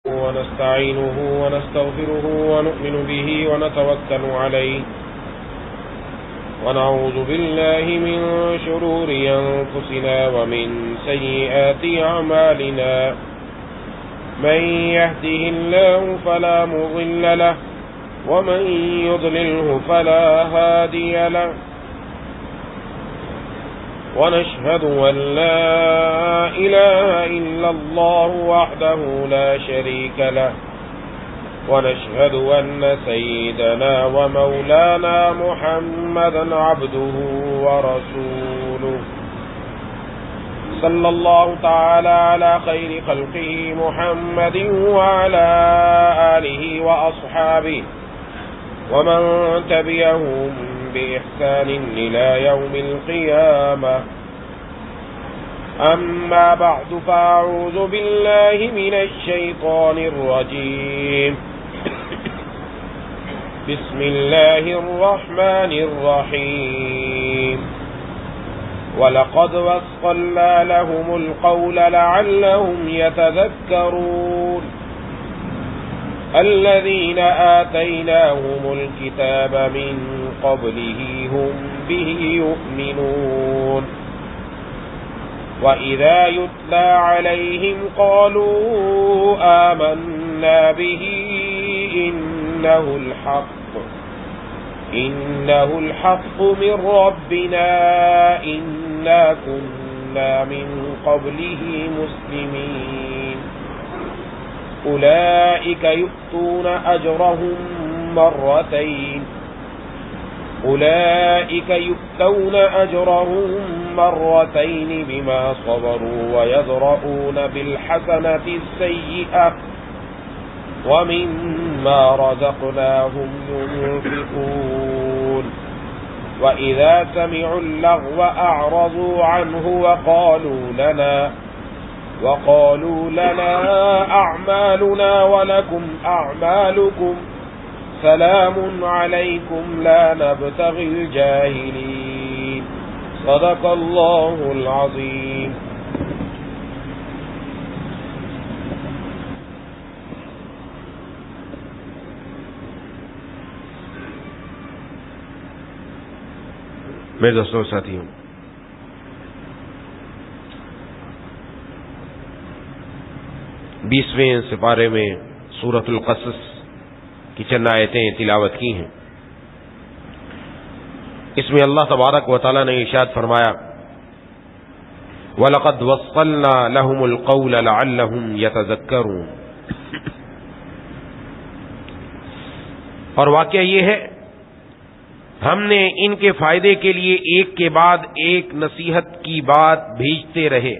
ونستعينه ونستغفره ونؤمن به ونتوكل عليه ونعوذ بالله من شرور أنفسنا ومن سيئات أعمالنا من يهده الله فلا مضل له ومن يضلله فلا هادي له ونشهد أن لا إله إلا الله وحده لا شريك له ونشهد أن سيدنا ومولانا محمدا عبده ورسوله صلى الله تعالى على خير خلقه محمد وعلى آله وأصحابه ومن تبعهم بإحسان إلى يوم القيامة أما بعد فأعوذ بالله من الشيطان الرجيم بسم الله الرحمن الرحيم ولقد وصلنا لهم القول لعلهم يتذكرون الذين آتيناهم الكتاب من قبله هم به يؤمنون وإذا يتلى عليهم قالوا آمنا به إنه الحق من ربنا إنا كنا من قبله مسلمين أولئك يؤتون أجرهم مرتين بما صبروا ويدرؤون بالحسنة السيئة ومما رزقناهم ينفقون وإذا سمعوا اللغو أعرضوا عنه وقالوا لنا أعمالنا ولكم أعمالكم سلام عليكم لا نبتغي الجاهلين صدق الله العظيم. میرے دوستوں ساتھیوں، بیسویں سپارے میں سورۃ القصص کی چند آیتیں تلاوت کی ہیں. اس میں اللہ تبارک و تعالی نے ارشاد فرمایا وَلَقَدْ وَصَّلْنَا لَهُمُ الْقَوْلَ لَعَلَّهُمْ يَتَذَكَّرُونَ. اور واقعہ یہ ہے ہم نے ان کے فائدے کے لیے ایک کے بعد ایک نصیحت کی بات بھیجتے رہے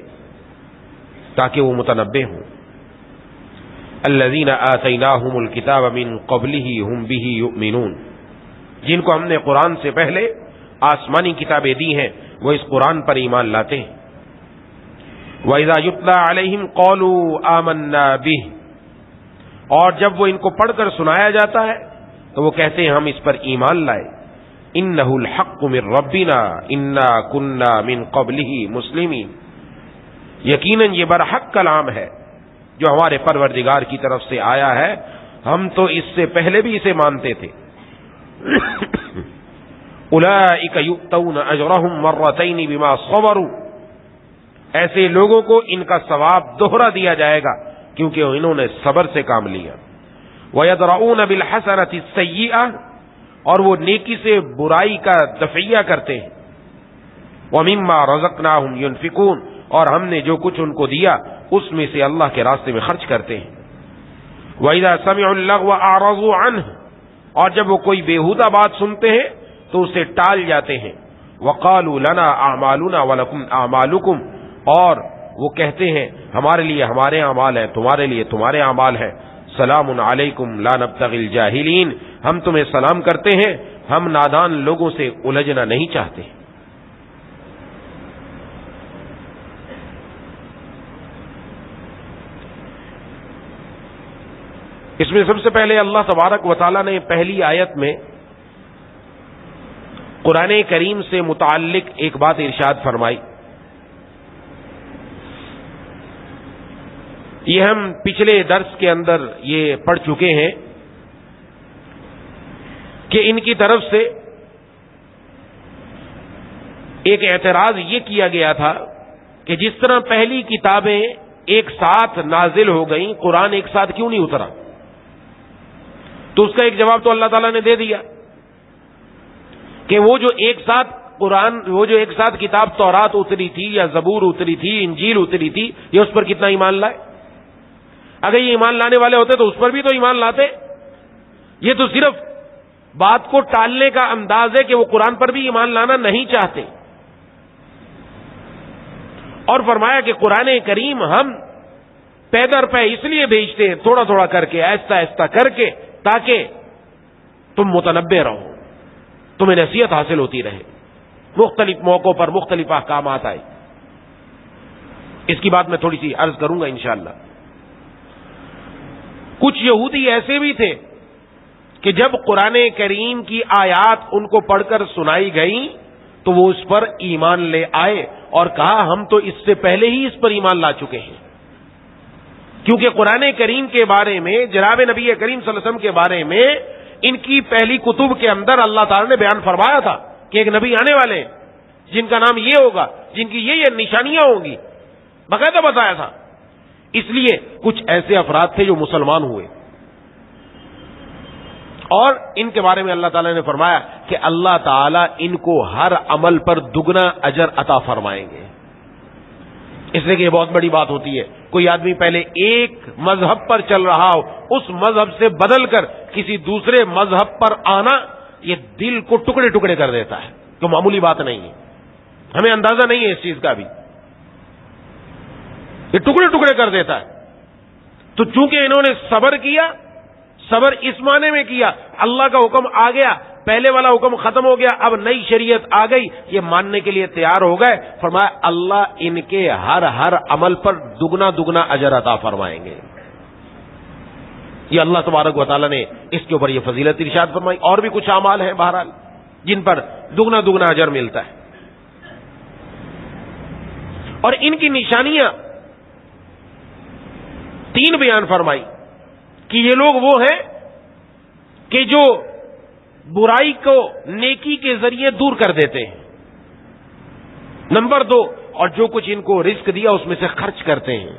تاکہ وہ متنبہ ہوں. الذین آتیناہم الکتاب من قبلہ ہم بہ یؤمنون. جن کو ہم نے قرآن سے پہلے آسمانی کتابیں دی ہیں وہ اس قرآن پر ایمان لاتے ہیں. وَإِذَا يُتْلَى عَلَيْهِمْ قَالُوا آمَنَّا بِهِ. اور جب وہ ان کو پڑھ کر سنایا جاتا ہے تو وہ کہتے ہیں ہم اس پر ایمان لائے. إِنَّهُ الْحَقُّ مِنْ رَبِّنَا إِنَّا كُنَّا مِنْ قَبْلِهِ مُسْلِمِينَ. یقیناً یہ برحق کلام ہے جو ہمارے پروردگار کی طرف سے آیا ہے، ہم تو اس سے پہلے بھی اسے مانتے تھے. اولئک یؤتون اجرہم مرتین بما صبروا. ایسے لوگوں کو ان کا ثواب دوہرا دیا جائے گا کیونکہ انہوں نے صبر سے کام لیا. ویدرؤون بالحسنۃ السیئۃ. اور وہ نیکی سے برائی کا دفعیہ کرتے ہیں. ومما رزقناہم ينفقون. اور ہم نے جو کچھ ان کو دیا اس میں سے اللہ کے راستے میں خرچ کرتے ہیں. وَإِذَا سَمِعُوا اللَّغْوَ أَعْرَضُوا عَنْهُ. اور جب وہ کوئی بیہودہ بات سنتے ہیں تو اسے ٹال جاتے ہیں. وَقَالُوا لَنَا أَعْمَالُنَا وَلَكُمْ أَعْمَالُكُمْ. اور وہ کہتے ہیں ہمارے لیے ہمارے اعمال ہیں، تمہارے لیے تمہارے اعمال ہیں. سلام علیکم لا نبتغی الجاہلین. ہم تمہیں سلام کرتے ہیں، ہم نادان لوگوں سے الجھنا نہیں چاہتے. اس میں سب سے پہلے اللہ تبارک و تعالی نے پہلی آیت میں قرآن کریم سے متعلق ایک بات ارشاد فرمائی یہ ہم پچھلے درس کے اندر یہ پڑھ چکے ہیں کہ ان کی طرف سے ایک اعتراض یہ کیا گیا تھا کہ جس طرح پہلی کتابیں ایک ساتھ نازل ہو گئیں، قرآن ایک ساتھ کیوں نہیں اترا؟ تو اس کا ایک جواب تو اللہ تعالیٰ نے دے دیا کہ وہ جو ایک ساتھ قرآن، وہ جو ایک ساتھ کتاب تورات اتری تھی یا زبور اتری تھی، انجیل اتری تھی، یہ اس پر کتنا ایمان لائے؟ اگر یہ ایمان لانے والے ہوتے تو اس پر بھی تو ایمان لاتے. یہ تو صرف بات کو ٹالنے کا انداز ہے کہ وہ قرآن پر بھی ایمان لانا نہیں چاہتے. اور فرمایا کہ قرآن کریم ہم پے در پے اس لیے بھیجتے ہیں، تھوڑا تھوڑا کر کے، آہستہ آہستہ کر کے، تاکہ تم متنبع رہو، تمہیں نصیحت حاصل ہوتی رہے، مختلف موقعوں پر مختلف احکامات آئے. اس کی بات میں تھوڑی سی عرض کروں گا انشاءاللہ. کچھ یہودی ایسے بھی تھے کہ جب قرآن کریم کی آیات ان کو پڑھ کر سنائی گئی تو وہ اس پر ایمان لے آئے اور کہا ہم تو اس سے پہلے ہی اس پر ایمان لا چکے ہیں. کیونکہ قرآن کریم کے بارے میں، جناب نبی کریم صلی اللہ علیہ وسلم کے بارے میں ان کی پہلی کتب کے اندر اللہ تعالی نے بیان فرمایا تھا کہ ایک نبی آنے والے ہیں جن کا نام یہ ہوگا، جن کی یہ نشانیاں ہوں گی، باقاعدہ بتایا تھا. اس لیے کچھ ایسے افراد تھے جو مسلمان ہوئے، اور ان کے بارے میں اللہ تعالیٰ نے فرمایا کہ اللہ تعالیٰ ان کو ہر عمل پر دگنا اجر عطا فرمائیں گے. اس لیے کہ یہ بہت بڑی بات ہوتی ہے، کوئی آدمی پہلے ایک مذہب پر چل رہا ہو، اس مذہب سے بدل کر کسی دوسرے مذہب پر آنا، یہ دل کو ٹکڑے ٹکڑے کر دیتا ہے، تو معمولی بات نہیں ہے. ہمیں اندازہ نہیں ہے اس چیز کا بھی، یہ ٹکڑے ٹکڑے کر دیتا ہے. تو چونکہ انہوں نے صبر کیا، صبر اس معنی میں کیا اللہ کا حکم آ گیا، پہلے والا حکم ختم ہو گیا، اب نئی شریعت آ گئی، یہ ماننے کے لیے تیار ہو گئے. فرمایا اللہ ان کے ہر عمل پر دگنا دگنا اجر عطا فرمائیں گے. یہ اللہ تبارک و تعالیٰ نے اس کے اوپر یہ فضیلت ارشاد فرمائی. اور بھی کچھ اعمال ہیں بہرحال جن پر دگنا دگنا اجر ملتا ہے. اور ان کی نشانیاں 3 بیان فرمائی کہ یہ لوگ وہ ہیں کہ جو برائی کو نیکی کے ذریعے دور کر دیتے ہیں. نمبر 2، اور جو کچھ ان کو رزق دیا اس میں سے خرچ کرتے ہیں.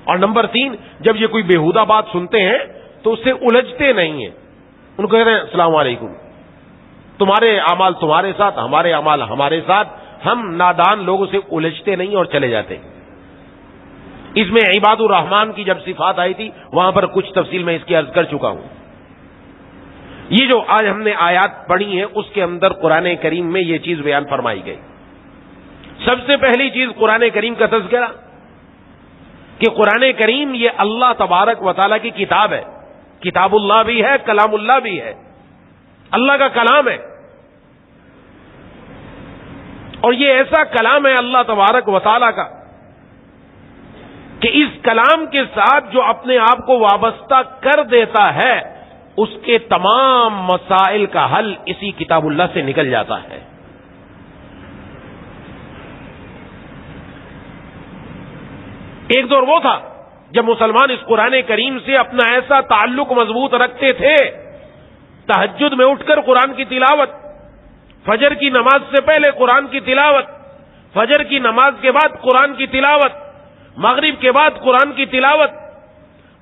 اور نمبر 3، جب یہ کوئی بےہودہ بات سنتے ہیں تو اس سے الجھتے نہیں ہیں. ان کو کہتے ہیں السلام علیکم، تمہارے اعمال تمہارے ساتھ، ہمارے اعمال ہمارے ساتھ، ہم نادان لوگوں سے الجھتے نہیں اور چلے جاتے ہیں. اس میں عباد الرحمان کی جب صفات آئی تھی وہاں پر کچھ تفصیل میں اس کی عرض کر چکا ہوں. یہ جو آج ہم نے آیات پڑھی ہیں اس کے اندر قرآن کریم میں یہ چیز بیان فرمائی گئی. سب سے پہلی چیز قرآن کریم کا تذکرہ کہ قرآن کریم یہ اللہ تبارک و تعالیٰ کی کتاب ہے. کتاب اللہ بھی ہے، کلام اللہ بھی ہے، اللہ کا کلام ہے. اور یہ ایسا کلام ہے اللہ تبارک و تعالیٰ کا کہ اس کلام کے ساتھ جو اپنے آپ کو وابستہ کر دیتا ہے اس کے تمام مسائل کا حل اسی کتاب اللہ سے نکل جاتا ہے. ایک دور وہ تھا جب مسلمان اس قرآن کریم سے اپنا ایسا تعلق مضبوط رکھتے تھے، تہجد میں اٹھ کر قرآن کی تلاوت، فجر کی نماز سے پہلے قرآن کی تلاوت، فجر کی نماز کے بعد قرآن کی تلاوت، مغرب کے بعد قرآن کی تلاوت.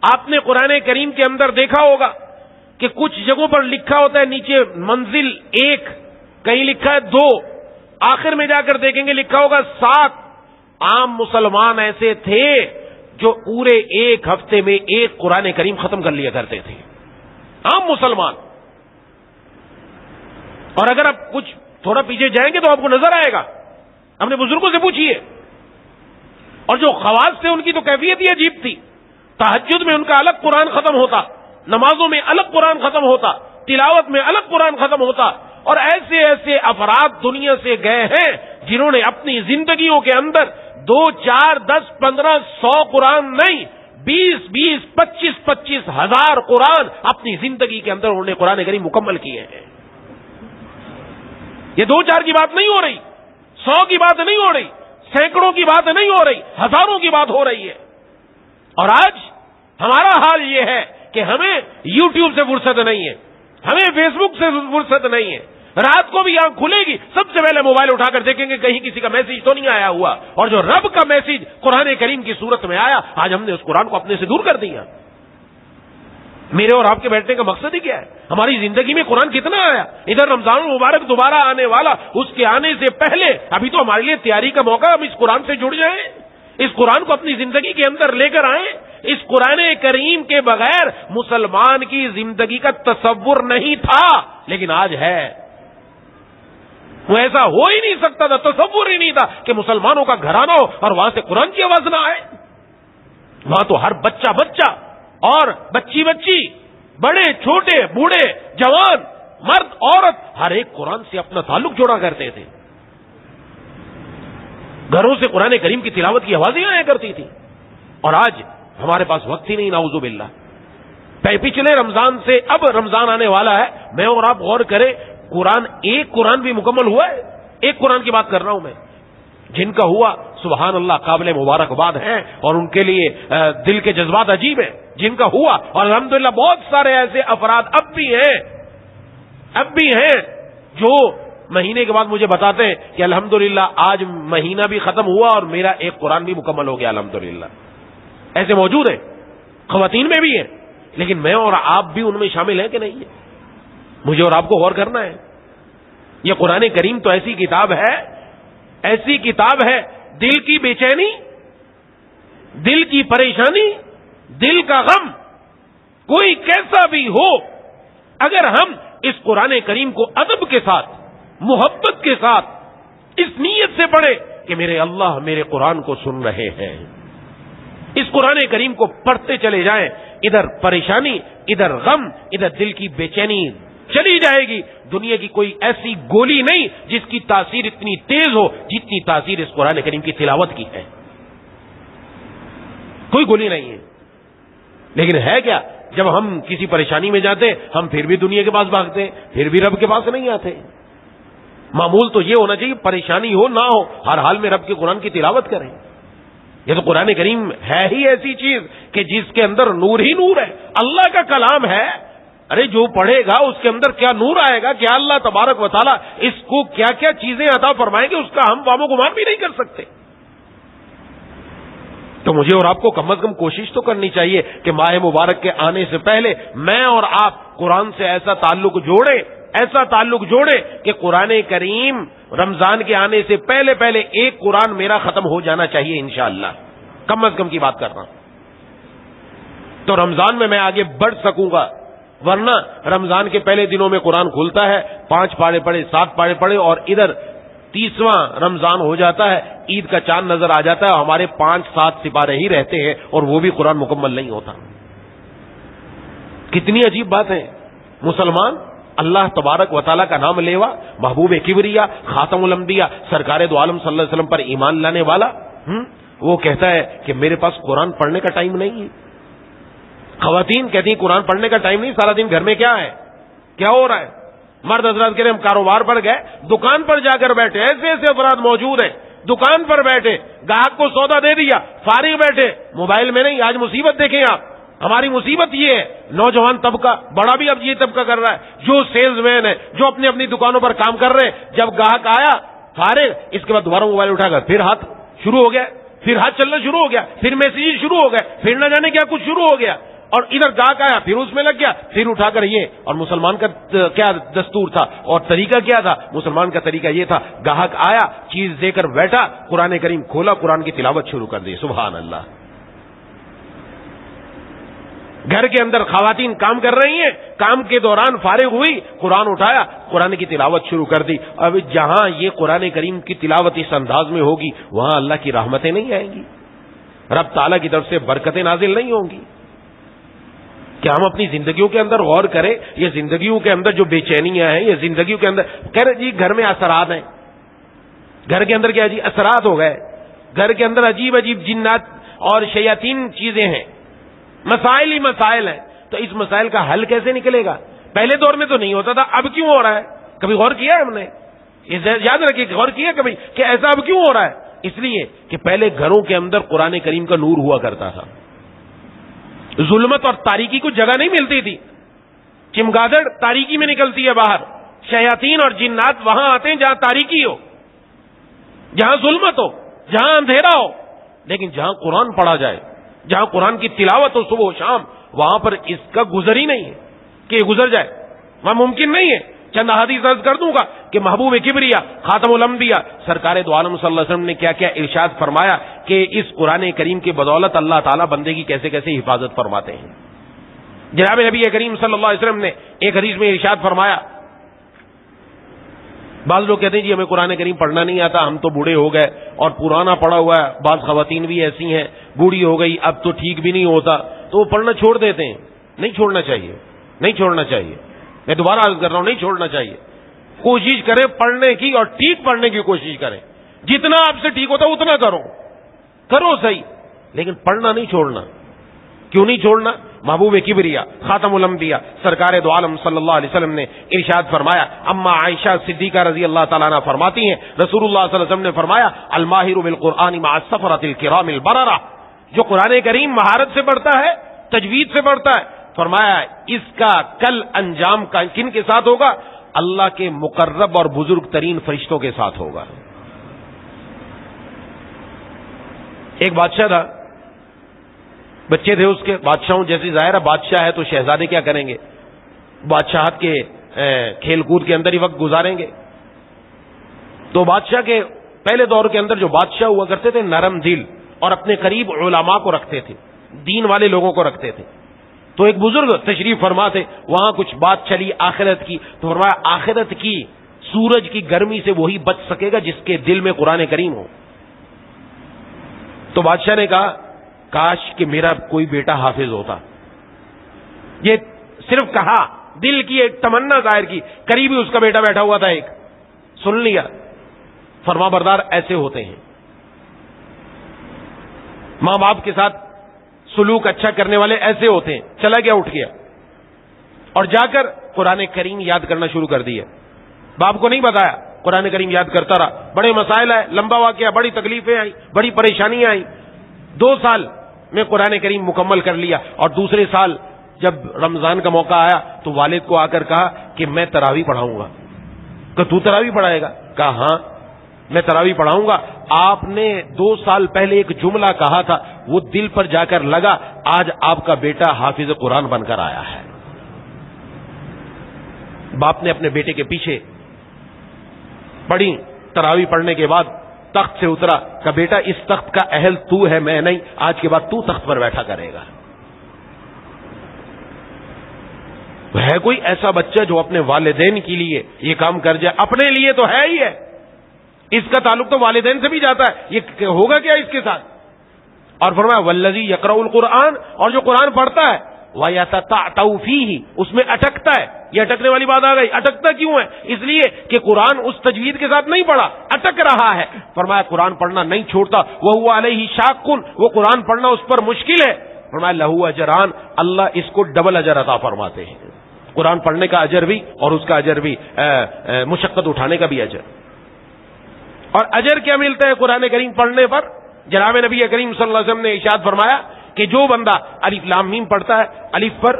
آپ نے قرآن کریم کے اندر دیکھا ہوگا کہ کچھ جگہوں پر لکھا ہوتا ہے نیچے منزل 1، کہیں لکھا ہے 2، آخر میں جا کر دیکھیں گے لکھا ہوگا 7. عام مسلمان ایسے تھے جو پورے ایک ہفتے میں ایک قرآن کریم ختم کر لیا کرتے تھے، عام مسلمان. اور اگر آپ کچھ تھوڑا پیچھے جائیں گے تو آپ کو نظر آئے گا، اپنے بزرگوں سے پوچھیے. اور جو خواص تھے ان کی تو کیفیت ہی عجیب تھی. تہجد میں ان کا الگ قرآن ختم ہوتا، نمازوں میں الگ قرآن ختم ہوتا، تلاوت میں الگ قرآن ختم ہوتا. اور ایسے ایسے افراد دنیا سے گئے ہیں جنہوں نے اپنی زندگیوں کے اندر 2، 4، 10، 15، 100 قرآن نہیں، 20، 25 ہزار قرآن اپنی زندگی کے اندر انہوں نے قرآن کریم مکمل کیے ہیں. یہ 2، 4 کی بات نہیں ہو رہی، 100 کی بات نہیں ہو رہی، سینکڑوں کی بات نہیں ہو رہی، ہزاروں کی بات ہو رہی ہے. اور آج ہمارا حال یہ ہے کہ ہمیں یوٹیوب سے فرصت نہیں ہے، ہمیں فیس بک سے فرصت نہیں ہے. رات کو بھی آنکھ کھلے گی سب سے پہلے موبائل اٹھا کر دیکھیں گے کہیں کسی کا میسج تو نہیں آیا ہوا. اور جو رب کا میسج قرآن کریم کی صورت میں آیا، آج ہم نے اس قرآن کو اپنے سے دور کر دیا. میرے اور آپ کے بیٹھنے کا مقصد ہی کیا ہے؟ ہماری زندگی میں قرآن کتنا آیا؟ ادھر رمضان المبارک دوبارہ آنے والا، اس کے آنے سے پہلے ابھی تو ہمارے لیے تیاری کا موقع، ہم اس قرآن سے جڑ جائیں، اس قرآن کو اپنی زندگی کے اندر لے کر آئیں. اس قرآن کریم کے بغیر مسلمان کی زندگی کا تصور نہیں تھا، لیکن آج ہے. وہ ایسا ہو ہی نہیں سکتا تھا، تصور ہی نہیں تھا کہ مسلمانوں کا گھرانہ ہو اور وہاں سے قرآن کی آواز نہ آئے. وہاں تو ہر بچہ بچہ اور بچی بچی، بڑے چھوٹے بوڑھے جوان مرد عورت، ہر ایک قرآن سے اپنا تعلق جوڑا کرتے تھے. گھروں سے قرآن کریم کی تلاوت کی آوازیں آیا کرتی تھی. اور آج ہمارے پاس وقت ہی نہیں، نعوذ باللہ. پچھلے رمضان سے اب رمضان آنے والا ہے، میں اور آپ غور کریں، ایک قرآن بھی مکمل ہوا ہے؟ ایک قرآن کی بات کر رہا ہوں میں. جن کا ہوا سبحان اللہ قابل مبارکباد ہیں اور ان کے لیے دل کے جذبات عجیب ہیں. جن کا ہوا، اور الحمدللہ بہت سارے ایسے افراد اب بھی ہیں جو مہینے کے بعد مجھے بتاتے ہیں کہ الحمدللہ آج مہینہ بھی ختم ہوا اور میرا ایک قرآن بھی مکمل ہو گیا. الحمدللہ ایسے موجود ہیں، خواتین میں بھی ہیں، لیکن میں اور آپ بھی ان میں شامل ہیں کہ نہیں ہے؟ مجھے اور آپ کو غور کرنا ہے. یہ قرآن کریم تو ایسی کتاب ہے، دل کی بے چینی، دل کی پریشانی، دل کا غم کوئی کیسا بھی ہو، اگر ہم اس قرآن کریم کو ادب کے ساتھ، محبت کے ساتھ، اس نیت سے پڑھیں کہ میرے اللہ میرے قرآن کو سن رہے ہیں، اس قرآن کریم کو پڑھتے چلے جائیں، ادھر پریشانی، ادھر غم، ادھر دل کی بے چینی چلی جائے گی. دنیا کی کوئی ایسی گولی نہیں جس کی تاثیر اتنی تیز ہو جتنی تاثیر اس قرآن کریم کی تلاوت کی ہے. کوئی گولی نہیں ہے. لیکن ہے کیا، جب ہم کسی پریشانی میں جاتے ہم پھر بھی دنیا کے پاس بھاگتے ہیں، پھر بھی رب کے پاس نہیں آتے. معمول تو یہ ہونا چاہیے پریشانی ہو نہ ہو ہر حال میں رب کے قرآن کی تلاوت کریں. یہ تو قرآن کریم ہے ہی ایسی چیز کہ جس کے اندر نور ہی نور ہے. اللہ کا کلام ہے، ارے جو پڑھے گا اس کے اندر کیا نور آئے گا، کیا اللہ تبارک و تعالیٰ اس کو کیا کیا چیزیں عطا فرمائیں گے، اس کا ہم وام و گمان بھی نہیں کر سکتے. تو مجھے اور آپ کو کم از کم کوشش تو کرنی چاہیے کہ ماہ مبارک کے آنے سے پہلے میں اور آپ قرآن سے ایسا تعلق جوڑیں کہ قرآن کریم رمضان کے آنے سے پہلے ایک قرآن میرا ختم ہو جانا چاہیے انشاءاللہ. کم از کم کی بات کر رہا ہوں. تو رمضان میں میں آگے بڑھ سکوں گا، ورنہ رمضان کے پہلے دنوں میں قرآن کھلتا ہے، 5 پارے پڑھے 7 پارے پڑھے اور ادھر 30واں رمضان ہو جاتا ہے، عید کا چاند نظر آ جاتا ہے اور ہمارے 5-7 سپارے ہی رہتے ہیں اور وہ بھی قرآن مکمل نہیں ہوتا. کتنی عجیب بات ہے. مسلمان اللہ تبارک و تعالیٰ کا نام لیوا، محبوب کبریا، خاتم الانبیاء، سرکار دو عالم صلی اللہ علیہ وسلم پر ایمان لانے والا، وہ کہتا ہے کہ میرے پاس قرآن پڑھنے کا ٹائم نہیں ہے. خواتین کہتی ہیں قرآن پڑھنے کا ٹائم نہیں، سارا دن گھر میں کیا ہے، کیا ہو رہا ہے. مرد حضرات کہتے ہیں ہم کاروبار پر گئے، دکان پر جا کر بیٹھے. ایسے افراد موجود ہیں دکان پر بیٹھے، گاہک کو سودا دے دیا، فارغ بیٹھے، موبائل میں نہیں. آج مصیبت دیکھیں آپ، ہماری مصیبت یہ ہے، نوجوان طبقہ، بڑا بھی اب یہ طبقہ کر رہا ہے، جو سیلز مین ہے، جو اپنی دکانوں پر کام کر رہے ہیں، جب گاہک آیا فارغ، اس کے بعد دوبارہ موبائل اٹھا کر پھر ہاتھ شروع ہو گیا، پھر ہاتھ چلنا شروع ہو گیا، پھر میسیج شروع ہو گئے، پھر نہ جانے کیا کچھ شروع ہو گیا. اور ادھر گاہک آیا پھر اس میں لگ گیا، پھر اٹھا کر یہ. اور مسلمان کا کیا دستور تھا اور طریقہ کیا تھا؟ مسلمان کا طریقہ یہ تھا، گاہک آیا چیز دے کر بیٹھا، قرآن کریم کھولا، قرآن کی تلاوت شروع کر دی. سبحان اللہ. گھر کے اندر خواتین کام کر رہی ہیں، کام کے دوران فارغ ہوئی، قرآن اٹھایا، قرآن کی تلاوت شروع کر دی. اب جہاں یہ قرآن کریم کی تلاوت اس انداز میں ہوگی وہاں اللہ کی رحمتیں نہیں آئیں گی، رب تعالیٰ کی طرف سے برکتیں نازل نہیں ہوں گی. کہ ہم اپنی زندگیوں کے اندر غور کریں، یہ زندگیوں کے اندر جو بے چینیاں ہیں، یہ زندگیوں کے اندر کہہ رہے جی گھر میں اثرات ہیں، گھر کے اندر کیا جی اثرات ہو گئے، گھر کے اندر عجیب عجیب جنات اور شیاطین چیزیں ہیں، مسائل ہی مسائل ہیں. تو اس مسائل کا حل کیسے نکلے گا؟ پہلے دور میں تو نہیں ہوتا تھا، اب کیوں ہو رہا ہے؟ کبھی غور کیا ہے ہم نے؟ یاد رکھیے، غور کیا کبھی کہ ایسا اب کیوں ہو رہا ہے؟ اس لیے کہ پہلے گھروں کے اندر قرآن کریم کا نور ہوا کرتا تھا. ظلمت اور تاریکی کو جگہ نہیں ملتی تھی. چمگادڑ تاریکی میں نکلتی ہے باہر, شیاطین اور جنات وہاں آتے ہیں جہاں تاریکی ہو, جہاں ظلمت ہو, جہاں اندھیرا ہو. لیکن جہاں قرآن پڑھا جائے, جہاں قرآن کی تلاوت ہو صبح و شام, وہاں پر اس کا گزر ہی نہیں ہے کہ یہ گزر جائے, وہاں ممکن نہیں ہے. چند احادیث عرض کر دوں گا کہ محبوب کبریا خاتم الانبیاء سرکار دو عالم صلی اللہ علیہ وسلم نے کیا کیا ارشاد فرمایا کہ اس قرآن کریم کی بدولت اللہ تعالیٰ بندے کی کیسے کیسے حفاظت فرماتے ہیں. جناب نبی کریم صلی اللہ علیہ وسلم نے ایک حدیث میں ارشاد فرمایا, بعض لوگ کہتے ہیں جی ہمیں قرآن کریم پڑھنا نہیں آتا, ہم تو بوڑھے ہو گئے اور پرانا پڑا ہوا ہے. بعض خواتین بھی ایسی ہیں بوڑھی ہو گئی اب تو ٹھیک بھی نہیں ہوتا تو وہ پڑھنا چھوڑ دیتے ہیں. نہیں چھوڑنا چاہیے, نہیں چھوڑنا چاہیے. میں دوبارہ عرض کر رہا ہوں, نہیں چھوڑنا چاہیے. کوشش کریں پڑھنے کی اور ٹھیک پڑھنے کی کوشش کریں. جتنا آپ سے ٹھیک ہوتا ہے اتنا کرو صحیح, لیکن پڑھنا نہیں چھوڑنا. کیوں نہیں چھوڑنا؟ محبوب کبریا خاتم الانبیاء سرکار دو عالم صلی اللہ علیہ وسلم نے ارشاد فرمایا. اما عائشہ صدیقہ رضی اللہ تعالیٰ عنہ فرماتی ہیں رسول اللہ صلی اللہ علیہ وسلم نے فرمایا الماہر بالقرآن مع السفرۃ الکرام البررہ, جو قرآن کریم مہارت سے پڑھتا ہے, تجوید سے پڑھتا ہے, فرمایا اس کا کل انجام کن کے ساتھ ہوگا؟ اللہ کے مقرب اور بزرگ ترین فرشتوں کے ساتھ ہوگا. ایک بادشاہ تھا, بچے تھے اس کے, بادشاہوں جیسی ظاہر ہے بادشاہ ہے تو شہزادے کیا کریں گے, بادشاہت کے کھیل کود کے اندر ہی وقت گزاریں گے. تو بادشاہ کے پہلے دور کے اندر جو بادشاہ ہوا کرتے تھے نرم دل اور اپنے قریب علماء کو رکھتے تھے, دین والے لوگوں کو رکھتے تھے. تو ایک بزرگ تشریف فرما تھے, وہاں کچھ بات چلی آخرت کی, تو فرمایا آخرت کی سورج کی گرمی سے وہی بچ سکے گا جس کے دل میں قرآن کریم ہو. تو بادشاہ نے کہا کاش کہ میرا کوئی بیٹا حافظ ہوتا. یہ صرف کہا, دل کی ایک تمنا ظاہر کی, قریب ہی اس کا بیٹا بیٹھا ہوا تھا, ایک سن لیا. فرما بردار ایسے ہوتے ہیں, ماں باپ کے ساتھ سلوک اچھا کرنے والے ایسے ہوتے ہیں. چلا گیا, اٹھ گیا اور جا کر قرآن کریم یاد کرنا شروع کر دیا. باپ کو نہیں بتایا, قرآن کریم یاد کرتا رہا. بڑے مسائل آئے, لمبا واقعہ, بڑی تکلیفیں آئیں, بڑی پریشانیاں آئیں. 2 سال میں قرآن کریم مکمل کر لیا. اور دوسرے سال جب رمضان کا موقع آیا تو والد کو آ کر کہا کہ میں تراویح پڑھاؤں گا. کہ تو تراویح پڑھائے گا؟ کہا ہاں میں تراویح پڑھاؤں گا. آپ نے 2 سال پہلے ایک جملہ کہا تھا, وہ دل پر جا کر لگا, آج آپ کا بیٹا حافظ قرآن بن کر آیا ہے. باپ نے اپنے بیٹے کے پیچھے پڑھی, تراویح پڑھنے کے بعد تخت سے اترا, کہ بیٹا اس تخت کا اہل تو ہے, میں نہیں, آج کے بعد تو تخت پر بیٹھا کرے گا. ہے کوئی ایسا بچہ جو اپنے والدین کے لیے یہ کام کر جائے؟ اپنے لیے تو ہے ہی ہے, اس کا تعلق تو والدین سے بھی جاتا ہے. یہ ہوگا کیا اس کے ساتھ؟ اور فرمایا والذی یقرأ القرآن, اور جو قرآن پڑھتا ہے وَيَتَتَعْتَعُ فِيهِ, اس میں اٹکتا ہے. یہ اٹکنے والی بات آ گئی. اٹکتا کیوں ہے؟ اس لیے کہ قرآن اس تجوید کے ساتھ نہیں پڑھا, اٹک رہا ہے. فرمایا قرآن پڑھنا نہیں چھوڑتا. وَهُوَ عَلَيْهِ شَاقٌ, وہ قرآن پڑھنا اس پر مشکل ہے. فرمایا لَهُ أَجْرَانِ, اللہ اس کو ڈبل اجر عطا فرماتے ہیں. قرآن پڑھنے کا اجر بھی اور اس کا اجر بھی, مشقت اٹھانے کا بھی اجر. اور اجر کیا ملتا ہے قرآن کریم پڑھنے پر؟ جناب نبی کریم صلی اللہ علیہ وسلم نے ارشاد فرمایا کہ جو بندہ الف لام میم پڑھتا ہے, الف پر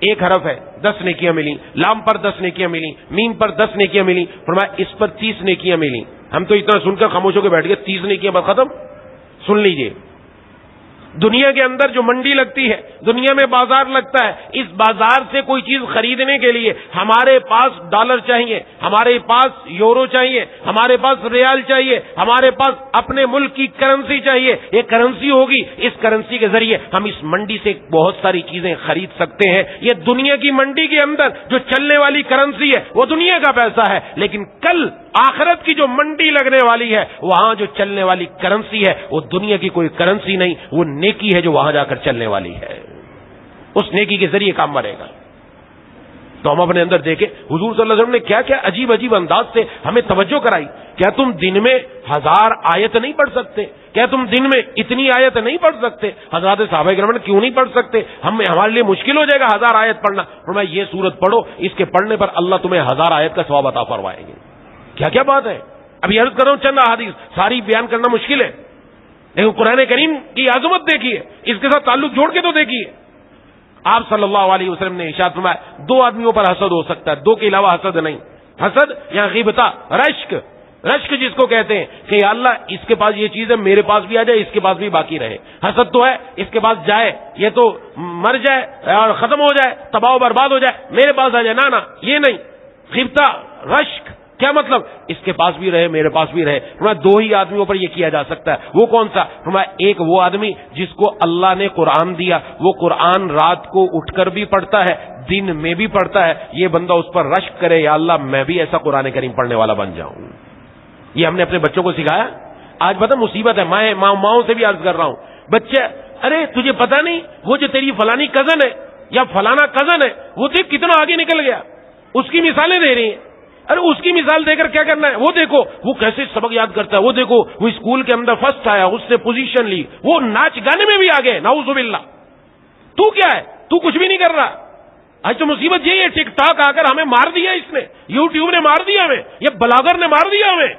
1 حرف ہے 10 نیکیاں ملی, لام پر 10 نیکیاں ملی, میم پر 10 نیکیاں ملی. فرمایا اس پر 30 نیکیاں ملی. ہم تو اتنا سن کر خاموش ہو کے بیٹھ گئے, 30 نیکیاں بس ختم. سن لیجئے, دنیا کے اندر جو منڈی لگتی ہے, دنیا میں بازار لگتا ہے, اس بازار سے کوئی چیز خریدنے کے لیے ہمارے پاس ڈالر چاہیے, ہمارے پاس یورو چاہیے, ہمارے پاس ریال چاہیے, ہمارے پاس اپنے ملک کی کرنسی چاہیے. یہ کرنسی ہوگی, اس کرنسی کے ذریعے ہم اس منڈی سے بہت ساری چیزیں خرید سکتے ہیں. یہ دنیا کی منڈی کے اندر جو چلنے والی کرنسی ہے وہ دنیا کا پیسہ ہے. لیکن کل آخرت کی جو منڈی لگنے والی ہے, وہاں جو چلنے والی کرنسی ہے وہ دنیا کی کوئی کرنسی نہیں, وہ نیکی ہے جو وہاں جا کر چلنے والی ہے. اس نیکی کے ذریعے کام بنے گا. تو ہم اپنے اندر دیکھیں حضور صلی اللہ علیہ وسلم نے کیا کیا عجیب عجیب انداز سے ہمیں توجہ کرائی. کیا تم دن میں 1000 آیت نہیں پڑھ سکتے؟ کیا تم دن میں اتنی آیت نہیں پڑھ سکتے؟ حضرات صحابہ کرام نے کیوں نہیں پڑھ سکتے؟ ہمارے لیے مشکل ہو جائے گا 1000 آیت پڑھنا. فرمایا یہ سورت پڑھو, اس کے پڑھنے پر اللہ تمہیں 1000 آیت کا ثواب عطا فرمائیں گے. کیا کیا بات ہے. ابھی عرض کر رہا ہوں چند احادیث, ساری بیان کرنا مشکل ہے, لیکن قرآن کریم کی عظمت دیکھیے, اس کے ساتھ تعلق جوڑ کے تو دیکھیے. آپ صلی اللہ علیہ وسلم نے ارشاد فرمایا 2 آدمیوں پر حسد ہو سکتا ہے، 2 کے علاوہ حسد نہیں. حسد یا غیبتہ، رشک جس کو کہتے ہیں کہ یا اللہ اس کے پاس یہ چیز ہے، میرے پاس بھی آ جائے، اس کے پاس بھی باقی رہے. حسد تو ہے اس کے پاس جائے، یہ تو مر جائے اور ختم ہو جائے، تباہ و برباد ہو جائے، میرے پاس آ جائے. نا یہ نہیں. غیبتہ، رشک کیا مطلب؟ اس کے پاس بھی رہے، میرے پاس بھی رہے. فرمایا 2 ہی آدمیوں پر یہ کیا جا سکتا ہے. وہ کون سا؟ فرمایا ایک وہ آدمی جس کو اللہ نے قرآن دیا، وہ قرآن رات کو اٹھ کر بھی پڑھتا ہے، دن میں بھی پڑھتا ہے. یہ بندہ اس پر رشک کرے یا اللہ میں بھی ایسا قرآن کریم پڑھنے والا بن جاؤں. یہ ہم نے اپنے بچوں کو سکھایا. آج پتہ مصیبت ہے، ماؤں سے بھی عرض کر رہا ہوں، بچے ارے تجھے پتہ نہیں وہ جو تیری فلانی کزن ہے یا فلانا کزن ہے وہ دیکھ کتنا آگے نکل گیا، اس کی مثالیں دے رہی ہیں. ارے اس کی مثال دے کر کیا کرنا ہے؟ وہ دیکھو وہ کیسے سبق یاد کرتا ہے، وہ دیکھو وہ اسکول کے اندر فرسٹ آیا، اس نے پوزیشن لی، وہ ناچ گانے میں بھی آگے. نعوذ باللہ. تو کیا ہے؟ تو کچھ بھی نہیں کر رہا. آج تو مصیبت یہی ہے، ٹک ٹاک آ کر ہمیں مار دیا، اس نے یوٹیوب نے مار دیا ہمیں، یہ بلاگر نے مار دیا ہمیں.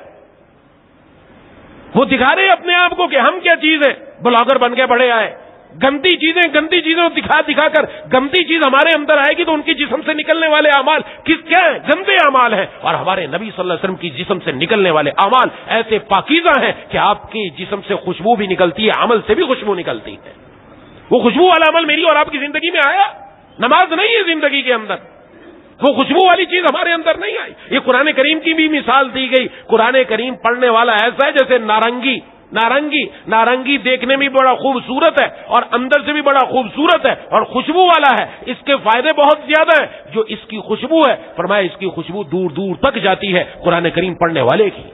وہ دکھا رہے اپنے آپ کو کہ ہم کیا چیز ہے، بلاگر بن کے بڑے آئے. گندی چیزیں دکھا کر گندی چیز ہمارے اندر آئے گی تو ان کی جسم سے نکلنے والے اعمال کیا ہیں؟ گندے اعمال ہیں. اور ہمارے نبی صلی اللہ علیہ وسلم کی جسم سے نکلنے والے اعمال ایسے پاکیزہ ہیں کہ آپ کی جسم سے خوشبو بھی نکلتی ہے، عمل سے بھی خوشبو نکلتی ہے. وہ خوشبو والا عمل میری اور آپ کی زندگی میں آیا؟ نماز نہیں ہے زندگی کے اندر، وہ خوشبو والی چیز ہمارے اندر نہیں آئی. یہ قرآن کریم کی بھی مثال دی گئی. قرآن کریم پڑھنے والا ایسا ہے جیسے نارنگی دیکھنے میں بڑا خوبصورت ہے اور اندر سے بھی بڑا خوبصورت ہے اور خوشبو والا ہے. اس کے فائدے بہت زیادہ ہیں. جو اس کی خوشبو ہے، فرمایا اس کی خوشبو دور دور تک جاتی ہے قرآن کریم پڑھنے والے کی.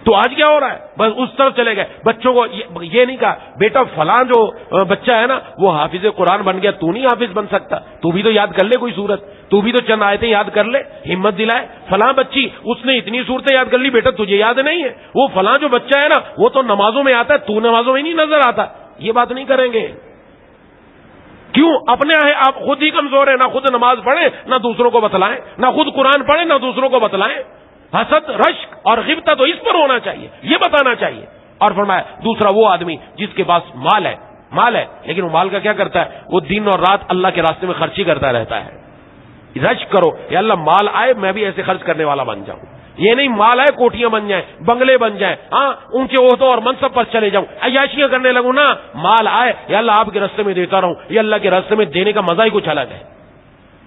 تو آج کیا ہو رہا ہے؟ بس اس طرف چلے گئے. بچوں کو یہ نہیں کہا بیٹا فلاں جو بچہ ہے نا وہ حافظ قرآن بن گیا، تو نہیں حافظ بن سکتا، تو بھی تو یاد کر لے کوئی سورت، تو بھی تو چند آیتیں یاد کر لے. ہمت دلائے. فلاں بچی اس نے اتنی صورتیں یاد کر لی، بیٹا تجھے یاد نہیں ہے. وہ فلاں جو بچہ ہے نا وہ تو نمازوں میں آتا ہے، تو نمازوں میں نہیں نظر آتا. یہ بات نہیں کریں گے. کیوں؟ اپنے آپ خود ہی کمزور ہیں، نہ خود نماز پڑھیں نہ دوسروں کو بتلائیں، نہ خود قرآن پڑھیں نہ دوسروں کو بتلائیں. حسد، رشک اور غیبت تو اس پر ہونا چاہیے، یہ بتانا چاہیے. اور فرمایا دوسرا وہ آدمی جس کے پاس مال ہے لیکن وہ مال کا کیا کرتا ہے؟ وہ دن اور رات اللہ کے راستے میں خرچی کرتا رہتا ہے. رشک کرو یا اللہ مال آئے میں بھی ایسے خرچ کرنے والا بن جاؤں. یہ نہیں مال آئے کوٹیاں بن جائیں، بنگلے بن جائیں، ہاں اونچے عہدوں اور منصب پر چلے جاؤں، عیاشیاں کرنے لگوں. نا مال آئے یا اللہ آپ کے راستے میں دیتا رہوں، یا اللہ کے راستے میں دینے کا مزہ ہی کچھ الگ ہے.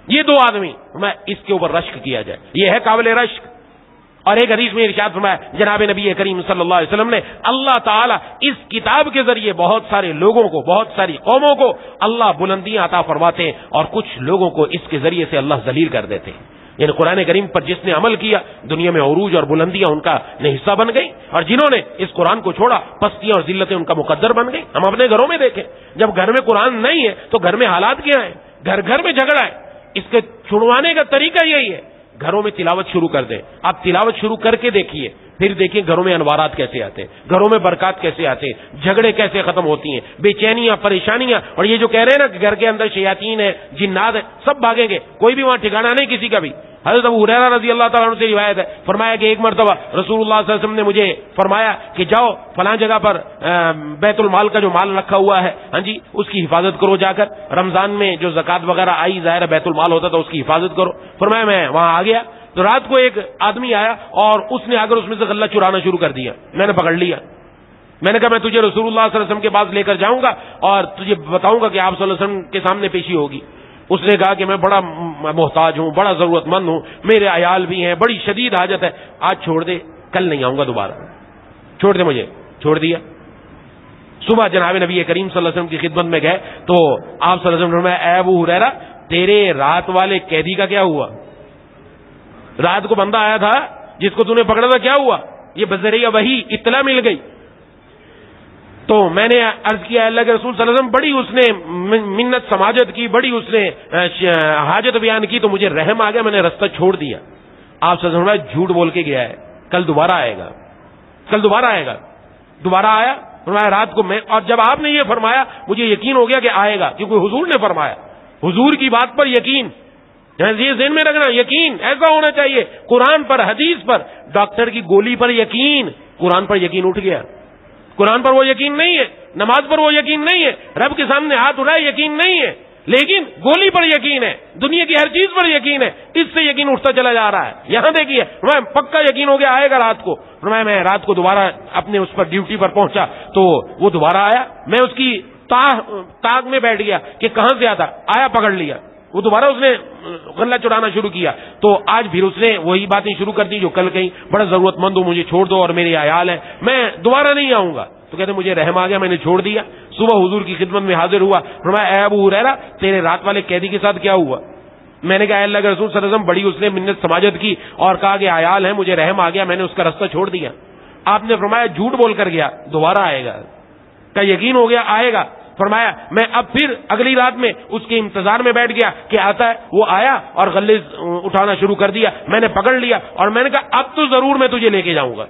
یہ 2 آدمی میں اس کے اوپر رشک کیا جائے، یہ ہے قابل رشک. اور ایک حدیث میں ارشاد فرمایا جناب نبی کریم صلی اللہ علیہ وسلم نے، اللہ تعالیٰ اس کتاب کے ذریعے بہت سارے لوگوں کو، بہت ساری قوموں کو اللہ بلندیاں عطا فرماتے ہیں اور کچھ لوگوں کو اس کے ذریعے سے اللہ ذلیل کر دیتے ہیں. یعنی قرآن کریم پر جس نے عمل کیا دنیا میں عروج اور بلندیاں ان کا حصہ بن گئی، اور جنہوں نے اس قرآن کو چھوڑا پستیاں اور ذلتیں ان کا مقدر بن گئی. ہم اپنے گھروں میں دیکھیں، جب گھر میں قرآن نہیں ہے تو گھر میں حالات کیا ہیں؟ گھر گھر میں جھگڑا ہے. اس کے چھڑوانے کا طریقہ یہی ہے، گھروں میں تلاوت شروع کر دیں. آپ تلاوت شروع کر کے دیکھیے، پھر دیکھیں گھروں میں انوارات کیسے آتے ہیں، گھروں میں برکات کیسے آتے ہیں، جھگڑے کیسے ختم ہوتی ہیں، بے چینیاں، پریشانیاں. اور یہ جو کہہ رہے ہیں نا کہ گھر کے اندر شیاطین ہے، جنات ہے، سب بھاگیں گے، کوئی بھی وہاں ٹھکانا نہیں کسی کا بھی. حضرت ابو ہریرہ رضی اللہ تعالیٰ عنہ سے روایت ہے، فرمایا کہ ایک مرتبہ رسول اللہ صلی اللہ علیہ وسلم نے مجھے فرمایا کہ جاؤ فلاں جگہ پر بیت المال کا جو مال رکھا ہوا ہے، ہاں جی اس کی حفاظت کرو. جا کر رمضان میں جو زکات وغیرہ آئی، ظاہر بیت المال ہوتا تھا، اس کی حفاظت کرو. فرمایا میں وہاں آ گیا تو رات کو ایک آدمی آیا اور اس نے آ کر اس میں سے غلہ چرانا شروع کر دیا. میں نے پکڑ لیا. میں نے کہا میں تجھے رسول اللہ صلی اللہ علیہ وسلم کے پاس لے کر جاؤں گا اور تجھے بتاؤں گا کہ آپ صلی اللہ علیہ وسلم کے سامنے پیشی ہوگی. اس نے کہا کہ میں بڑا محتاج ہوں، بڑا ضرورت مند ہوں، میرے عیال بھی ہیں، بڑی شدید حاجت ہے، آج چھوڑ دے، کل نہیں آؤں گا دوبارہ، چھوڑ دے مجھے. چھوڑ دیا. صبح جناب نبی کریم صلی اللہ علیہ وسلم کی خدمت میں گئے تو آپ صلی اللہ علیہ وسلم نے اے ابو ہریرہ تیرے رات والے قیدی کا کیا ہوا؟ رات کو بندہ آیا تھا جس کو تو نے پکڑا تھا، کیا ہوا؟ یہ بذریعہ وحی اطلاع مل گئی. تو میں نے عرض کیا اللہ کے رسول صلی اللہ علیہ وسلم بڑی اس نے منت سماجت کی، بڑی اس نے حاجت بیان کی، تو مجھے رحم آ گیا، میں نے رستہ چھوڑ دیا. آپ صلی اللہ علیہ وسلم جھوٹ بول کے گیا ہے، کل دوبارہ آئے گا، کل دوبارہ آئے گا. دوبارہ آیا، فرمایا رات کو میں، اور جب آپ نے یہ فرمایا مجھے یقین ہو گیا کہ آئے گا، کیونکہ حضور نے فرمایا. حضور کی بات پر یقین، یہ ذہن میں رکھنا، یقین ایسا ہونا چاہیے. قرآن پر، حدیث پر، ڈاکٹر کی گولی پر یقین، قرآن پر یقین اٹھ گیا. قرآن پر وہ یقین نہیں ہے، نماز پر وہ یقین نہیں ہے، رب کے سامنے ہاتھ اٹھائے یقین نہیں ہے، لیکن گولی پر یقین ہے، دنیا کی ہر چیز پر یقین ہے، اس سے یقین اٹھتا چلا جا رہا ہے. یہاں دیکھیے میں پکا یقین ہو گیا آئے گا رات کو. میں رات کو دوبارہ اپنے اس پر ڈیوٹی پر پہنچا تو وہ دوبارہ آیا، میں اس کی تاغ میں بیٹھ گیا کہ کہاں سے آتا، آیا پکڑ لیا. وہ دوبارہ اس نے غلہ چڑھانا شروع کیا تو آج پھر اس نے وہی باتیں شروع کر دی جو کل کہیں، بڑا ضرورت مند ہوں، مجھے چھوڑ دو اور میرے عیال ہیں، میں دوبارہ نہیں آؤں گا. تو کہتے مجھے رحم آ گیا، میں نے چھوڑ دیا. صبح حضور کی خدمت میں حاضر ہوا، فرمایا اے ابو ہریرہ تیرے رات والے قیدی کے ساتھ کیا ہوا؟ میں نے کہا اے اللہ کے رسول صلی اللہ علیہ وسلم بڑی اس نے منت سماجت کی اور کہا کہ عیال ہیں، مجھے رحم آ گیا، میں نے اس کا رستہ چھوڑ دیا. آپ نے فرمایا جھوٹ بول کر گیا، دوبارہ آئے گا. کا یقین ہو گیا آئے گا. فرمایا میں اب پھر اگلی رات میں اس کے انتظار میں بیٹھ گیا کہ آتا ہے. وہ آیا اور غلے اٹھانا شروع کر دیا، میں نے پکڑ لیا اور میں نے کہا اب تو ضرور میں تجھے لے کے جاؤں گا،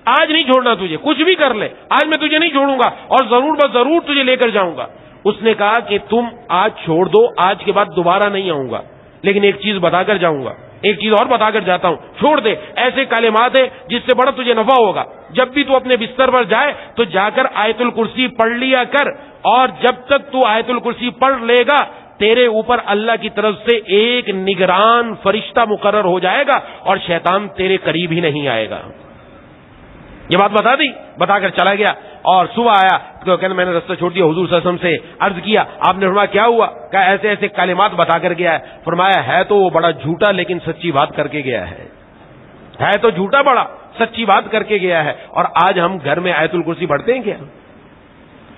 آج نہیں چھوڑنا تجھے، کچھ بھی کر لے آج میں تجھے نہیں چھوڑوں گا اور ضرور بس ضرور تجھے لے کر جاؤں گا. اس نے کہا کہ تم آج چھوڑ دو، آج کے بعد دوبارہ نہیں آؤں گا، لیکن ایک چیز بتا کر جاؤں گا، ایک چیز اور بتا کر جاتا ہوں، چھوڑ دے. ایسے کلمات ہیں جس سے بڑا تجھے نفع ہوگا. جب بھی تو اپنے بستر پر جائے تو جا کر آیت الکرسی پڑھ لیا کر، اور جب تک تو آیت الکرسی پڑھ لے گا تیرے اوپر اللہ کی طرف سے ایک نگران فرشتہ مقرر ہو جائے گا اور شیطان تیرے قریب ہی نہیں آئے گا. یہ بات بتا دی، بتا کر چلا گیا. اور صبح آیا تو کہنا میں نے رستہ چھوڑ دیا. حضور صلی اللہ علیہ وسلم سے عرض کیا، آپ نے فرمایا کیا ہوا؟ کہا ایسے ایسے کلمات بتا کر گیا ہے. فرمایا ہے تو وہ بڑا جھوٹا لیکن سچی بات کر کے گیا ہے تو جھوٹا بڑا سچی بات کر کے گیا ہے. اور آج ہم گھر میں آیت الکرسی پڑھتے ہیں کیا؟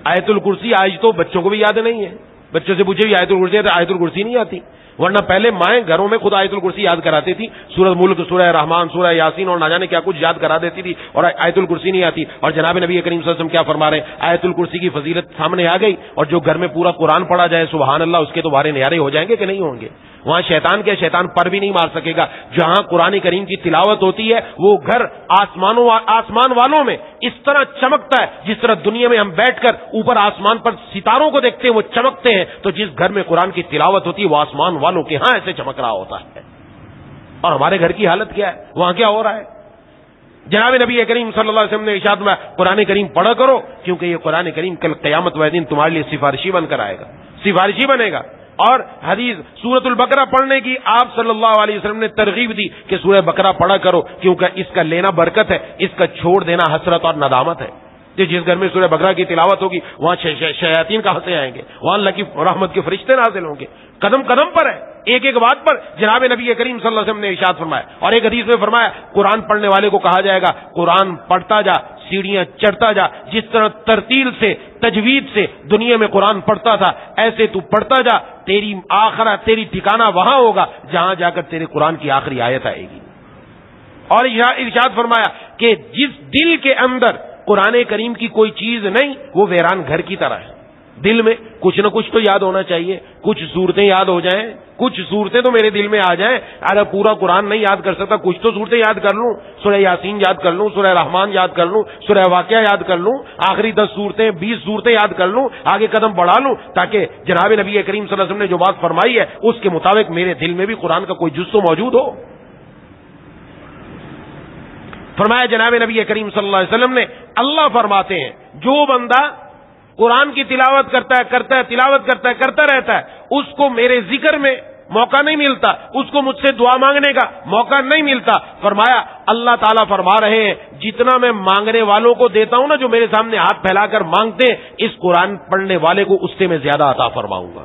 آیت الکرسی آج تو بچوں کو بھی یاد نہیں ہے. بچوں سے پوچھے آیت الکرسی ہے تو آیت الکرسی نہیں آتی، ورنہ پہلے مائیں گھروں میں خود آیت الکرسی یاد کراتی تھی. سورہ ملک، سورہ رحمان، سورہ یاسین اور نہ جانے کیا کچھ یاد کرا دیتی تھی، اور آیت الکرسی نہیں آتی. اور جناب نبی کریم صلی اللہ علیہ وسلم کیا فرما رہے ہیں؟ آیت الکرسی کی فضیلت سامنے آ گئی، اور جو گھر میں پورا قرآن پڑھا جائے سبحان اللہ، اس کے تو بارے نیارے ہو جائیں گے کہ نہیں ہوں گے. وہاں شیطان کے شیطان پر بھی نہیں مار سکے گا. جہاں قرآن کریم کی تلاوت ہوتی ہے وہ گھر آسمان والوں میں اس طرح چمکتا ہے جس طرح دنیا میں ہم بیٹھ کر اوپر آسمان پر ستاروں کو دیکھتے ہیں وہ چمکتے ہیں، تو جس گھر میں قرآن کی تلاوت ہوتی ہے وہ آسمان والوں کے ہاں ایسے چمک رہا ہوتا ہے. اور ہمارے گھر کی حالت کیا ہے؟ وہاں کیا ہو رہا ہے؟ جناب نبی کریم صلی اللہ علیہ وسلم نے ارشاد میں قرآن کریم پڑھا کرو، کیونکہ یہ قرآن کریم کل قیامت والے دن تمہارے لیے سفارشی بن کر آئے گا، سفارشی بنے گا. اور حدیث سورۃ البقرہ پڑھنے کی آپ صلی اللہ علیہ وسلم نے ترغیب دی کہ سورہ بقرہ پڑھا کرو، کیونکہ اس کا لینا برکت ہے، اس کا چھوڑ دینا حسرت اور ندامت ہے. جس گھر میں سورہ بقرہ کی تلاوت ہوگی وہاں شیاطین کہاں سے آئیں گے؟ وہاں اللہ کی رحمت کے فرشتے نازل ہوں گے. قدم قدم پر ہے، ایک ایک بات پر جناب نبی کریم صلی اللہ علیہ وسلم نے ارشاد فرمایا. اور ایک حدیث میں فرمایا قرآن پڑھنے والے کو کہا جائے گا قرآن پڑھتا جا، سیڑھیاں چڑھتا جا، جس طرح ترتیل سے تجوید سے دنیا میں قرآن پڑھتا تھا ایسے تو پڑھتا جا، تیری آخرت تیری ٹھکانہ وہاں ہوگا جہاں جا کر تیرے قرآن کی آخری آیت آئے گی. اور ارشاد فرمایا کہ جس دل کے اندر قرآن کریم کی کوئی چیز نہیں وہ ویران گھر کی طرح ہے. دل میں کچھ نہ کچھ تو یاد ہونا چاہیے، کچھ صورتیں یاد ہو جائیں، کچھ صورتیں تو میرے دل میں آ جائیں. اگر پورا قرآن نہیں یاد کر سکتا کچھ تو صورتیں یاد کر لوں، سورہ یاسین یاد کر لوں، سورہ رحمان یاد کر لوں، سورہ واقعہ یاد کر لوں، آخری 10 صورتیں 20 صورتیں یاد کر لوں، آگے قدم بڑھا لوں، تاکہ جناب نبی کریم صلی اللہ علیہ وسلم نے جو بات فرمائی ہے اس کے مطابق میرے دل میں بھی قرآن کا کوئی جز تو موجود ہو. فرمایا جناب نبی کریم صلی اللہ علیہ وسلم نے، اللہ فرماتے ہیں جو بندہ قرآن کی تلاوت کرتا ہے تلاوت کرتا رہتا ہے، اس کو میرے ذکر میں موقع نہیں ملتا، اس کو مجھ سے دعا مانگنے کا موقع نہیں ملتا. فرمایا اللہ تعالیٰ فرما رہے ہیں جتنا میں مانگنے والوں کو دیتا ہوں نا، جو میرے سامنے ہاتھ پھیلا کر مانگتے ہیں، اس قرآن پڑھنے والے کو اس سے میں زیادہ عطا فرماؤں گا.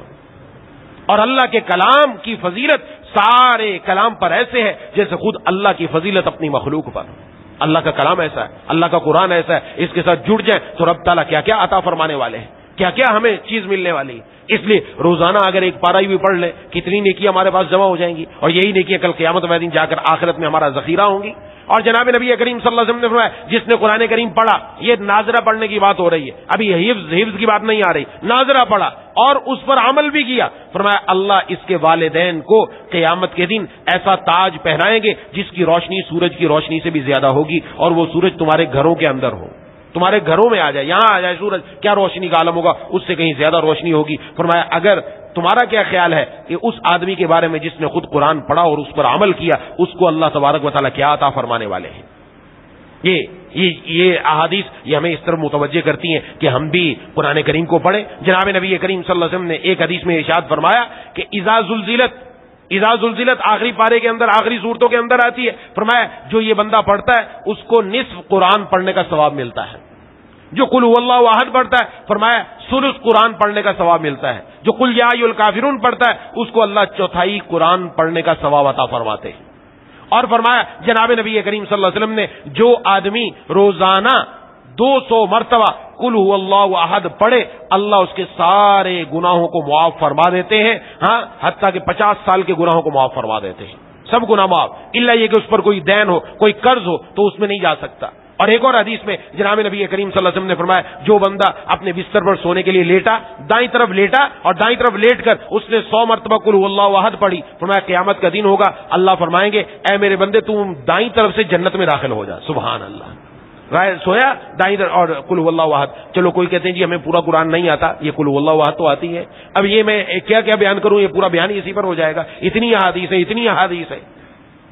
اور اللہ کے کلام کی فضیلت سارے کلام پر ایسے ہے جیسے خود اللہ کی فضیلت اپنی مخلوق پر. اللہ کا کلام ایسا ہے، اللہ کا قرآن ایسا ہے، اس کے ساتھ جڑ جائیں تو رب تعالیٰ کیا کیا عطا فرمانے والے ہیں، کیا کیا ہمیں چیز ملنے والی ہے. اس لیے روزانہ اگر ایک پارا بھی پڑھ لیں کتنی نیکیاں ہمارے پاس جمع ہو جائیں گی، اور یہی نیکیاں کل قیامت والے دن جا کر آخرت میں ہمارا ذخیرہ ہوں گی. اور جناب نبی کریم صلی اللہ علیہ وسلم نے فرمایا جس نے قرآن کریم پڑھا، یہ ناظرہ پڑھنے کی بات ہو رہی ہے، ابھی حفظ کی بات نہیں آ رہی، ناظرہ پڑھا اور اس پر عمل بھی کیا. فرمایا اللہ اس کے والدین کو قیامت کے دن ایسا تاج پہنائیں گے جس کی روشنی سورج کی روشنی سے بھی زیادہ ہوگی، اور وہ سورج تمہارے گھروں کے اندر ہو، تمہارے گھروں میں آ جائے، یہاں آ جائے سورج، کیا روشنی کا عالم ہوگا، اس سے کہیں زیادہ روشنی ہوگی. فرمایا اگر تمہارا کیا خیال ہے کہ اس آدمی کے بارے میں جس نے خود قرآن پڑھا اور اس پر عمل کیا، اس کو اللہ تبارک و تعالیٰ کیا عطا فرمانے والے ہیں. یہ احادیث یہ ہمیں اس طرح متوجہ کرتی ہیں کہ ہم بھی قرآن کریم کو پڑھیں. جناب نبی کریم صلی اللہ علیہ وسلم نے ایک حدیث میں ارشاد فرمایا کہ اذا زلزلت آخری پارے کے اندر آخری صورتوں کے اندر آتی ہے. فرمایا جو یہ بندہ پڑھتا ہے اس کو نصف قرآن پڑھنے کا ثواب ملتا ہے. جو قل هو اللہ احد پڑھتا ہے فرمایا ثلث قرآن پڑھنے کا ثواب ملتا ہے. جو قل یا ایھا الکافرون پڑھتا ہے اس کو اللہ چوتھائی قرآن پڑھنے کا ثواب عطا فرماتے ہیں. اور فرمایا جناب نبی کریم صلی اللہ علیہ وسلم نے جو آدمی روزانہ 200 مرتبہ قل هو اللہ احد پڑھے اللہ اس کے سارے گناہوں کو معاف فرما دیتے ہیں. ہاں حتیٰ کہ 50 سال کے گناہوں کو معاف فرما دیتے ہیں. سب گناہ معاف الا یہ کہ اس پر کوئی دین ہو کوئی قرض ہو تو اس میں نہیں جا سکتا. اور ایک اور حدیث میں جناب نبی کریم صلی اللہ علیہ وسلم نے فرمایا جو بندہ اپنے بستر پر سونے کے لیے لیٹا دائیں طرف لیٹا اور دائیں طرف لیٹ کر اس نے 100 مرتبہ قل هو اللہ احد پڑھی فرمایا قیامت کا دن ہوگا اللہ فرمائیں گے اے میرے بندے تم دائیں طرف سے جنت میں داخل ہو جا. سبحان اللہ. سویا دائیں طرف اور قل هو اللہ احد. چلو کوئی کہتے ہیں جی ہمیں پورا قرآن نہیں آتا یہ قل هو اللہ احد تو آتی ہے. اب یہ میں کیا کیا بیان کروں یہ پورا بیان اسی پر ہو جائے گا. اتنی احادیث ہے.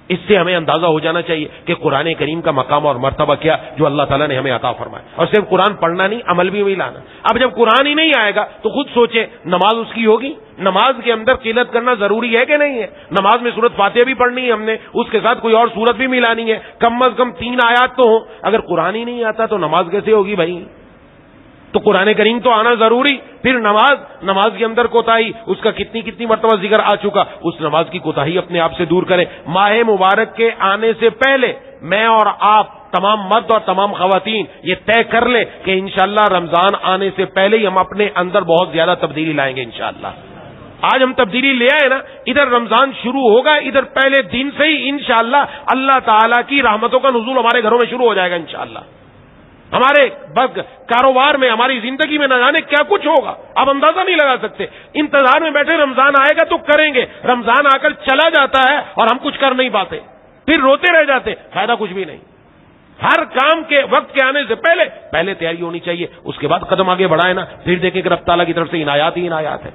اس سے ہمیں اندازہ ہو جانا چاہیے کہ قرآن کریم کا مقام اور مرتبہ کیا جو اللہ تعالیٰ نے ہمیں عطا فرمایا. اور صرف قرآن پڑھنا نہیں عمل بھی وہی لانا. اب جب قرآن ہی نہیں آئے گا تو خود سوچیں نماز اس کی ہوگی. نماز کے اندر قرأت کرنا ضروری ہے کہ نہیں ہے. نماز میں سورۃ فاتحہ بھی پڑھنی ہے ہم نے اس کے ساتھ کوئی اور سورت بھی ملانی ہے. کم از کم 3 آیات تو ہوں. اگر قرآن ہی نہیں آتا تو نماز کیسے ہوگی بھائی. تو قرآن کریم تو آنا ضروری. پھر نماز کے اندر کوتاہی اس کا کتنی مرتبہ ذکر آ چکا. اس نماز کی کوتاہی اپنے آپ سے دور کریں. ماہ مبارک کے آنے سے پہلے میں اور آپ تمام مرد اور تمام خواتین یہ طے کر لیں کہ انشاءاللہ رمضان آنے سے پہلے ہی ہم اپنے اندر بہت زیادہ تبدیلی لائیں گے انشاءاللہ. آج ہم تبدیلی لے آئے نا ادھر رمضان شروع ہوگا ادھر پہلے دن سے ہی انشاءاللہ اللہ تعالیٰ کی رحمتوں کا نزول ہمارے گھروں میں شروع ہو جائے گا انشاءاللہ. ہمارے کاروبار میں ہماری زندگی میں نہ جانے کیا کچھ ہوگا آپ اندازہ نہیں لگا سکتے. انتظار میں بیٹھے رمضان آئے گا تو کریں گے. رمضان آ کر چلا جاتا ہے اور ہم کچھ کر نہیں پاتے پھر روتے رہ جاتے فائدہ کچھ بھی نہیں. ہر کام کے وقت کے آنے سے پہلے تیاری ہونی چاہیے. اس کے بعد قدم آگے بڑھائے نا پھر دیکھیں کہ رب تعالیٰ کی طرف سے عنایات ہی عنایات ہے.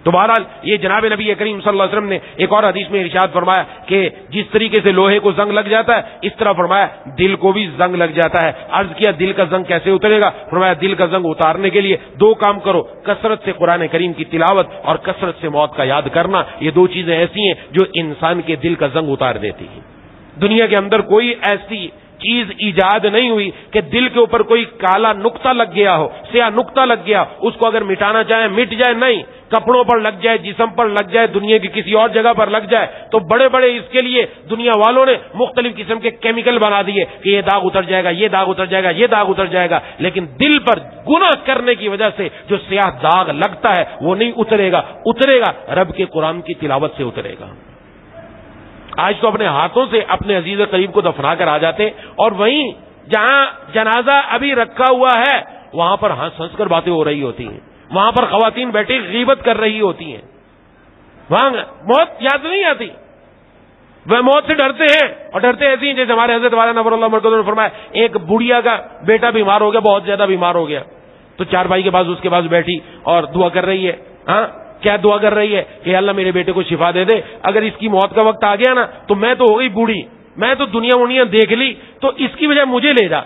تو بہرحال یہ جناب نبی کریم صلی اللہ علیہ وسلم نے ایک اور حدیث میں ارشاد فرمایا کہ جس طریقے سے لوہے کو زنگ لگ جاتا ہے اس طرح فرمایا دل کو بھی زنگ لگ جاتا ہے. عرض کیا دل کا زنگ کیسے اترے گا. فرمایا دل کا زنگ اتارنے کے لیے 2 کام کرو کثرت سے قرآن کریم کی تلاوت اور کثرت سے موت کا یاد کرنا. یہ 2 چیزیں ایسی ہیں جو انسان کے دل کا زنگ اتار دیتی ہیں. دنیا کے اندر کوئی ایسی چیز ایجاد نہیں ہوئی کہ دل کے اوپر کوئی کالا نقطہ لگ گیا ہو سیاہ نقطہ لگ گیا اس کو اگر مٹانا چاہے مٹ جائے. نہیں کپڑوں پر لگ جائے جسم پر لگ جائے دنیا کی کسی اور جگہ پر لگ جائے تو بڑے اس کے لیے دنیا والوں نے مختلف قسم کے کیمیکل بنا دیے کہ یہ داغ اتر جائے گا یہ داغ اتر جائے گا یہ داغ اتر جائے گا. لیکن دل پر گناہ کرنے کی وجہ سے جو سیاہ داغ لگتا ہے وہ نہیں اترے گا رب کے قرآن کی تلاوت سے اترے گا. آج تو اپنے ہاتھوں سے اپنے عزیز قریب کو دفنا کر آ جاتے اور وہیں جہاں جنازہ ابھی رکھا ہوا ہے وہاں پر ہنس کر باتیں ہو رہی ہوتی ہیں. وہاں پر خواتین بیٹھی غیبت کر رہی ہوتی ہیں. وہاں موت یاد نہیں آتی. وہ موت سے ڈرتے ہیں اور ڈرتے ایسی ہیں جیسے ہمارے حضرت والا نور اللہ مرکز نے فرمایا ایک بڑھیا کا بیٹا بیمار ہو گیا بہت زیادہ بیمار ہو گیا تو 4 بھائی کے پاس اس کے پاس بیٹھی اور دعا کر رہی ہے. ہاں کیا دعا کر رہی ہے کہ اللہ میرے بیٹے کو شفا دے دے. اگر اس کی موت کا وقت آ گیا نا تو میں تو ہو گئی بوڑھی میں تو دنیا دیکھ لی تو اس کی وجہ مجھے لے جا.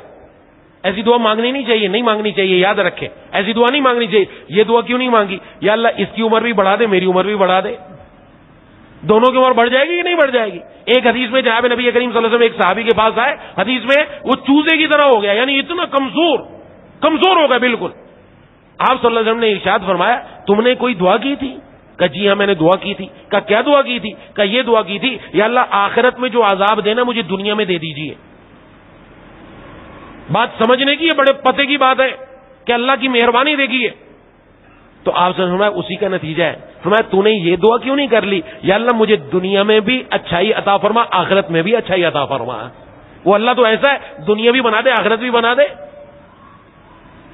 ایسی دعا مانگنی نہیں چاہیے نہیں مانگنی چاہیے یاد رکھیں ایسی دعا نہیں مانگنی چاہیے. یہ دعا کیوں نہیں مانگی یا اللہ اس کی عمر بھی بڑھا دے میری عمر بھی بڑھا دے. دونوں کی عمر بڑھ جائے گی کہ نہیں بڑھ جائے گی. ایک حدیث میں جناب نبی کریم صلی اللہ علیہ وسلم ایک صحابی کے پاس آئے حدیث میں وہ چوزے کی طرح ہو گیا یعنی اتنا کمزور ہو گیا بالکل. آپ صلی اللہ علیہ وسلم نے ارشاد فرمایا تم نے کوئی دعا کی تھی. کہا جی ہاں میں نے دعا کی تھی. کہا کیا دعا کی تھی. کہا یہ دعا کی تھی یا اللہ آخرت میں جو عذاب دینا مجھے دنیا میں دے دیجیے. بات سمجھنے کی ہے بڑے پتے کی بات ہے کہ اللہ کی مہربانی دیکھی ہے. تو آپ سے فرمایا اسی کا نتیجہ ہے. فرمایا تو نے یہ دعا کیوں نہیں کر لی یا اللہ مجھے دنیا میں بھی اچھائی عطا فرما آخرت میں بھی اچھائی عطا فرما. وہ اللہ تو ایسا ہے دنیا بھی بنا دے آخرت بھی بنا دے.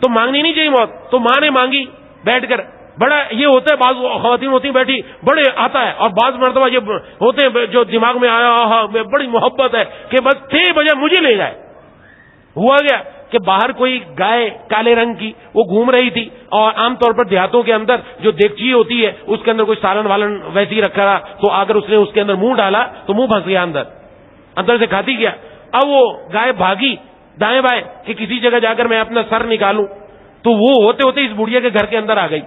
تو مانگنی نہیں چاہیے موت. تو ماں نے مانگی بیٹھ کر. بڑا یہ ہوتا ہے بعض خواتین ہوتی ہیں بیٹھی بڑے آتا ہے اور بعض مرتبہ یہ ہوتے ہیں جو دماغ میں آیا بڑی محبت ہے کہ بس 6 بجے مجھے لے جائے. ہوا گیا کہ باہر کوئی گائے کالے رنگ کی وہ گھوم رہی تھی اور عام طور پر دیہاتوں کے اندر جو دیگچی ہوتی ہے اس کے اندر کوئی سالن والن ویسی رکھا رہا تو اگر اس نے اس کے اندر منہ ڈالا تو منہ پھنس گیا اندر سے کھاتی گیا. اب وہ گائے بھاگی دائیں بائیں کہ کسی جگہ جا کر میں اپنا سر نکالوں، تو وہ ہوتے ہوتے اس بڑھیا کے گھر کے اندر آ گئی،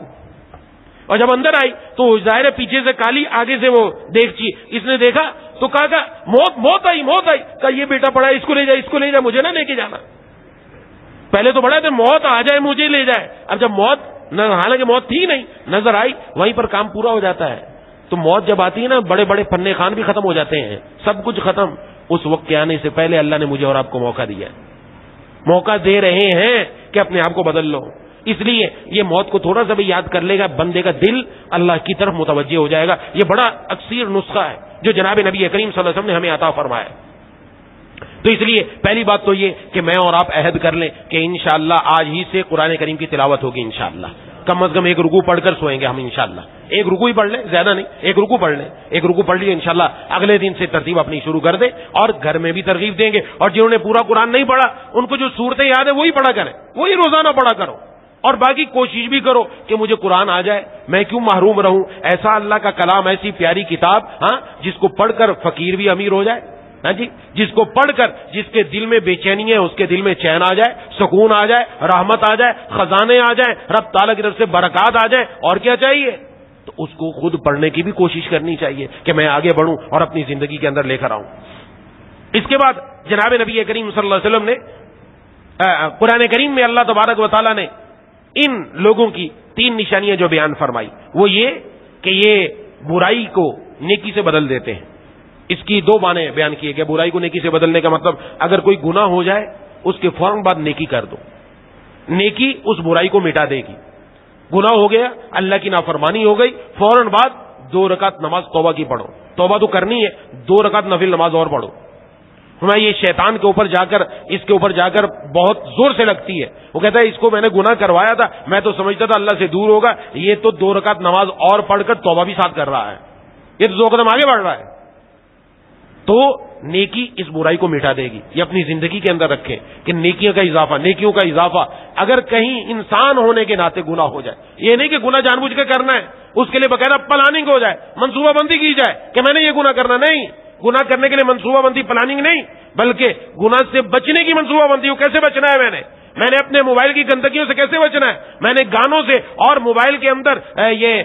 اور جب اندر آئی تو ظاہر ہے پیچھے سے کالی، آگے سے وہ دیکھچی، اس نے دیکھا تو کہا موت آئی، کہا یہ بیٹا پڑا ہے، اس کو لے جائے، مجھے نہ لے کے جانا۔ پہلے تو بڑا تھا موت آ جائے مجھے لے جائے، اب جب موت، حالانکہ موت تھی نہیں، نظر آئی، وہیں پر کام پورا ہو جاتا ہے۔ تو موت جب آتی ہے نا، بڑے بڑے فن خان بھی ختم ہو جاتے ہیں، سب کچھ ختم۔ اس وقت کے آنے سے پہلے اللہ نے مجھے اور آپ کو موقع دیا، موقع دے رہے ہیں کہ اپنے آپ کو بدل لو۔ اس لیے یہ موت کو تھوڑا سا بھی یاد کر لے گا، بندے کا دل اللہ کی طرف متوجہ ہو جائے گا۔ یہ بڑا اکثیر نسخہ ہے جو جناب نبی کریم صلی اللہ علیہ وسلم نے ہمیں عطا فرمایا۔ تو اس لیے پہلی بات تو یہ کہ میں اور آپ عہد کر لیں کہ انشاءاللہ آج ہی سے قرآن کریم کی تلاوت ہوگی انشاءاللہ۔ کم از کم ایک رکوع پڑھ کر سوئیں گے ہم انشاءاللہ، ایک رکوع ہی پڑھ لیں، زیادہ نہیں، ایک رکوع پڑھ لیں، ایک رکوع پڑھ لیے انشاءاللہ اگلے دن سے ترتیب اپنی شروع کر دیں، اور گھر میں بھی ترغیب دیں گے، اور جنہوں نے پورا قرآن نہیں پڑھا ان کو جو صورتیں یاد ہیں وہی پڑھا کریں، وہی روزانہ پڑھا کرو، اور باقی کوشش بھی کرو کہ مجھے قرآن آ جائے، میں کیوں محروم رہوں۔ ایسا اللہ کا کلام، ایسی پیاری کتاب، جس کو پڑھ کر فقیر بھی امیر ہو جائے، جی، جس کو پڑھ کر جس کے دل میں بے چینی ہے اس کے دل میں چین آ جائے، سکون آ جائے، رحمت آ جائے، خزانے آ جائیں، رب تعالیٰ کی طرف سے برکات آ جائے، اور کیا چاہیے؟ تو اس کو خود پڑھنے کی بھی کوشش کرنی چاہیے کہ میں آگے بڑھوں اور اپنی زندگی کے اندر لے کر آؤں۔ اس کے بعد جناب نبی کریم صلی اللہ علیہ وسلم نے قرآن کریم میں اللہ تبارک و تعالیٰ نے ان لوگوں کی 3 نشانیاں جو بیان فرمائی، وہ یہ کہ یہ برائی کو نیکی سے بدل دیتے ہیں۔ اس کی 2 معنی بیان کیے گئے۔ برائی کو نیکی سے بدلنے کا مطلب، اگر کوئی گناہ ہو جائے اس کے فوراً بعد نیکی کر دو، نیکی اس برائی کو مٹا دے گی۔ گناہ ہو گیا، اللہ کی نافرمانی ہو گئی، فوراً بعد 2 رکعت نماز توبہ کی پڑھو، توبہ تو کرنی ہے، 2 رکعت نفل نماز اور پڑھو۔ میں یہ شیطان کے اوپر جا کر، اس کے اوپر جا کر بہت زور سے لگتی ہے، وہ کہتا ہے اس کو میں نے گناہ کروایا تھا، میں تو سمجھتا تھا اللہ سے دور ہوگا، یہ تو 2 رکعت نماز اور پڑھ کر توبہ بھی ساتھ کر رہا ہے، یہ تو 2 قدم آگے بڑھ رہا ہے۔ تو نیکی اس برائی کو مٹا دے گی۔ یہ اپنی زندگی کے اندر رکھیں کہ نیکیوں کا اضافہ اگر کہیں انسان ہونے کے ناطے گناہ ہو جائے، یہ نہیں کہ گناہ جان بوجھ کے کرنا ہے، اس کے لیے باقاعدہ پلاننگ ہو جائے، منصوبہ بندی کی جائے کہ میں نے یہ گناہ کرنا، نہیں، گناہ کرنے کے لیے منصوبہ بندی، پلاننگ نہیں، بلکہ گناہ سے بچنے کی منصوبہ بندی ہو۔ کیسے بچنا ہے؟ میں نے اپنے موبائل کی گندگیوں سے کیسے بچنا ہے، میں نے گانوں سے اور موبائل کے اندر یہ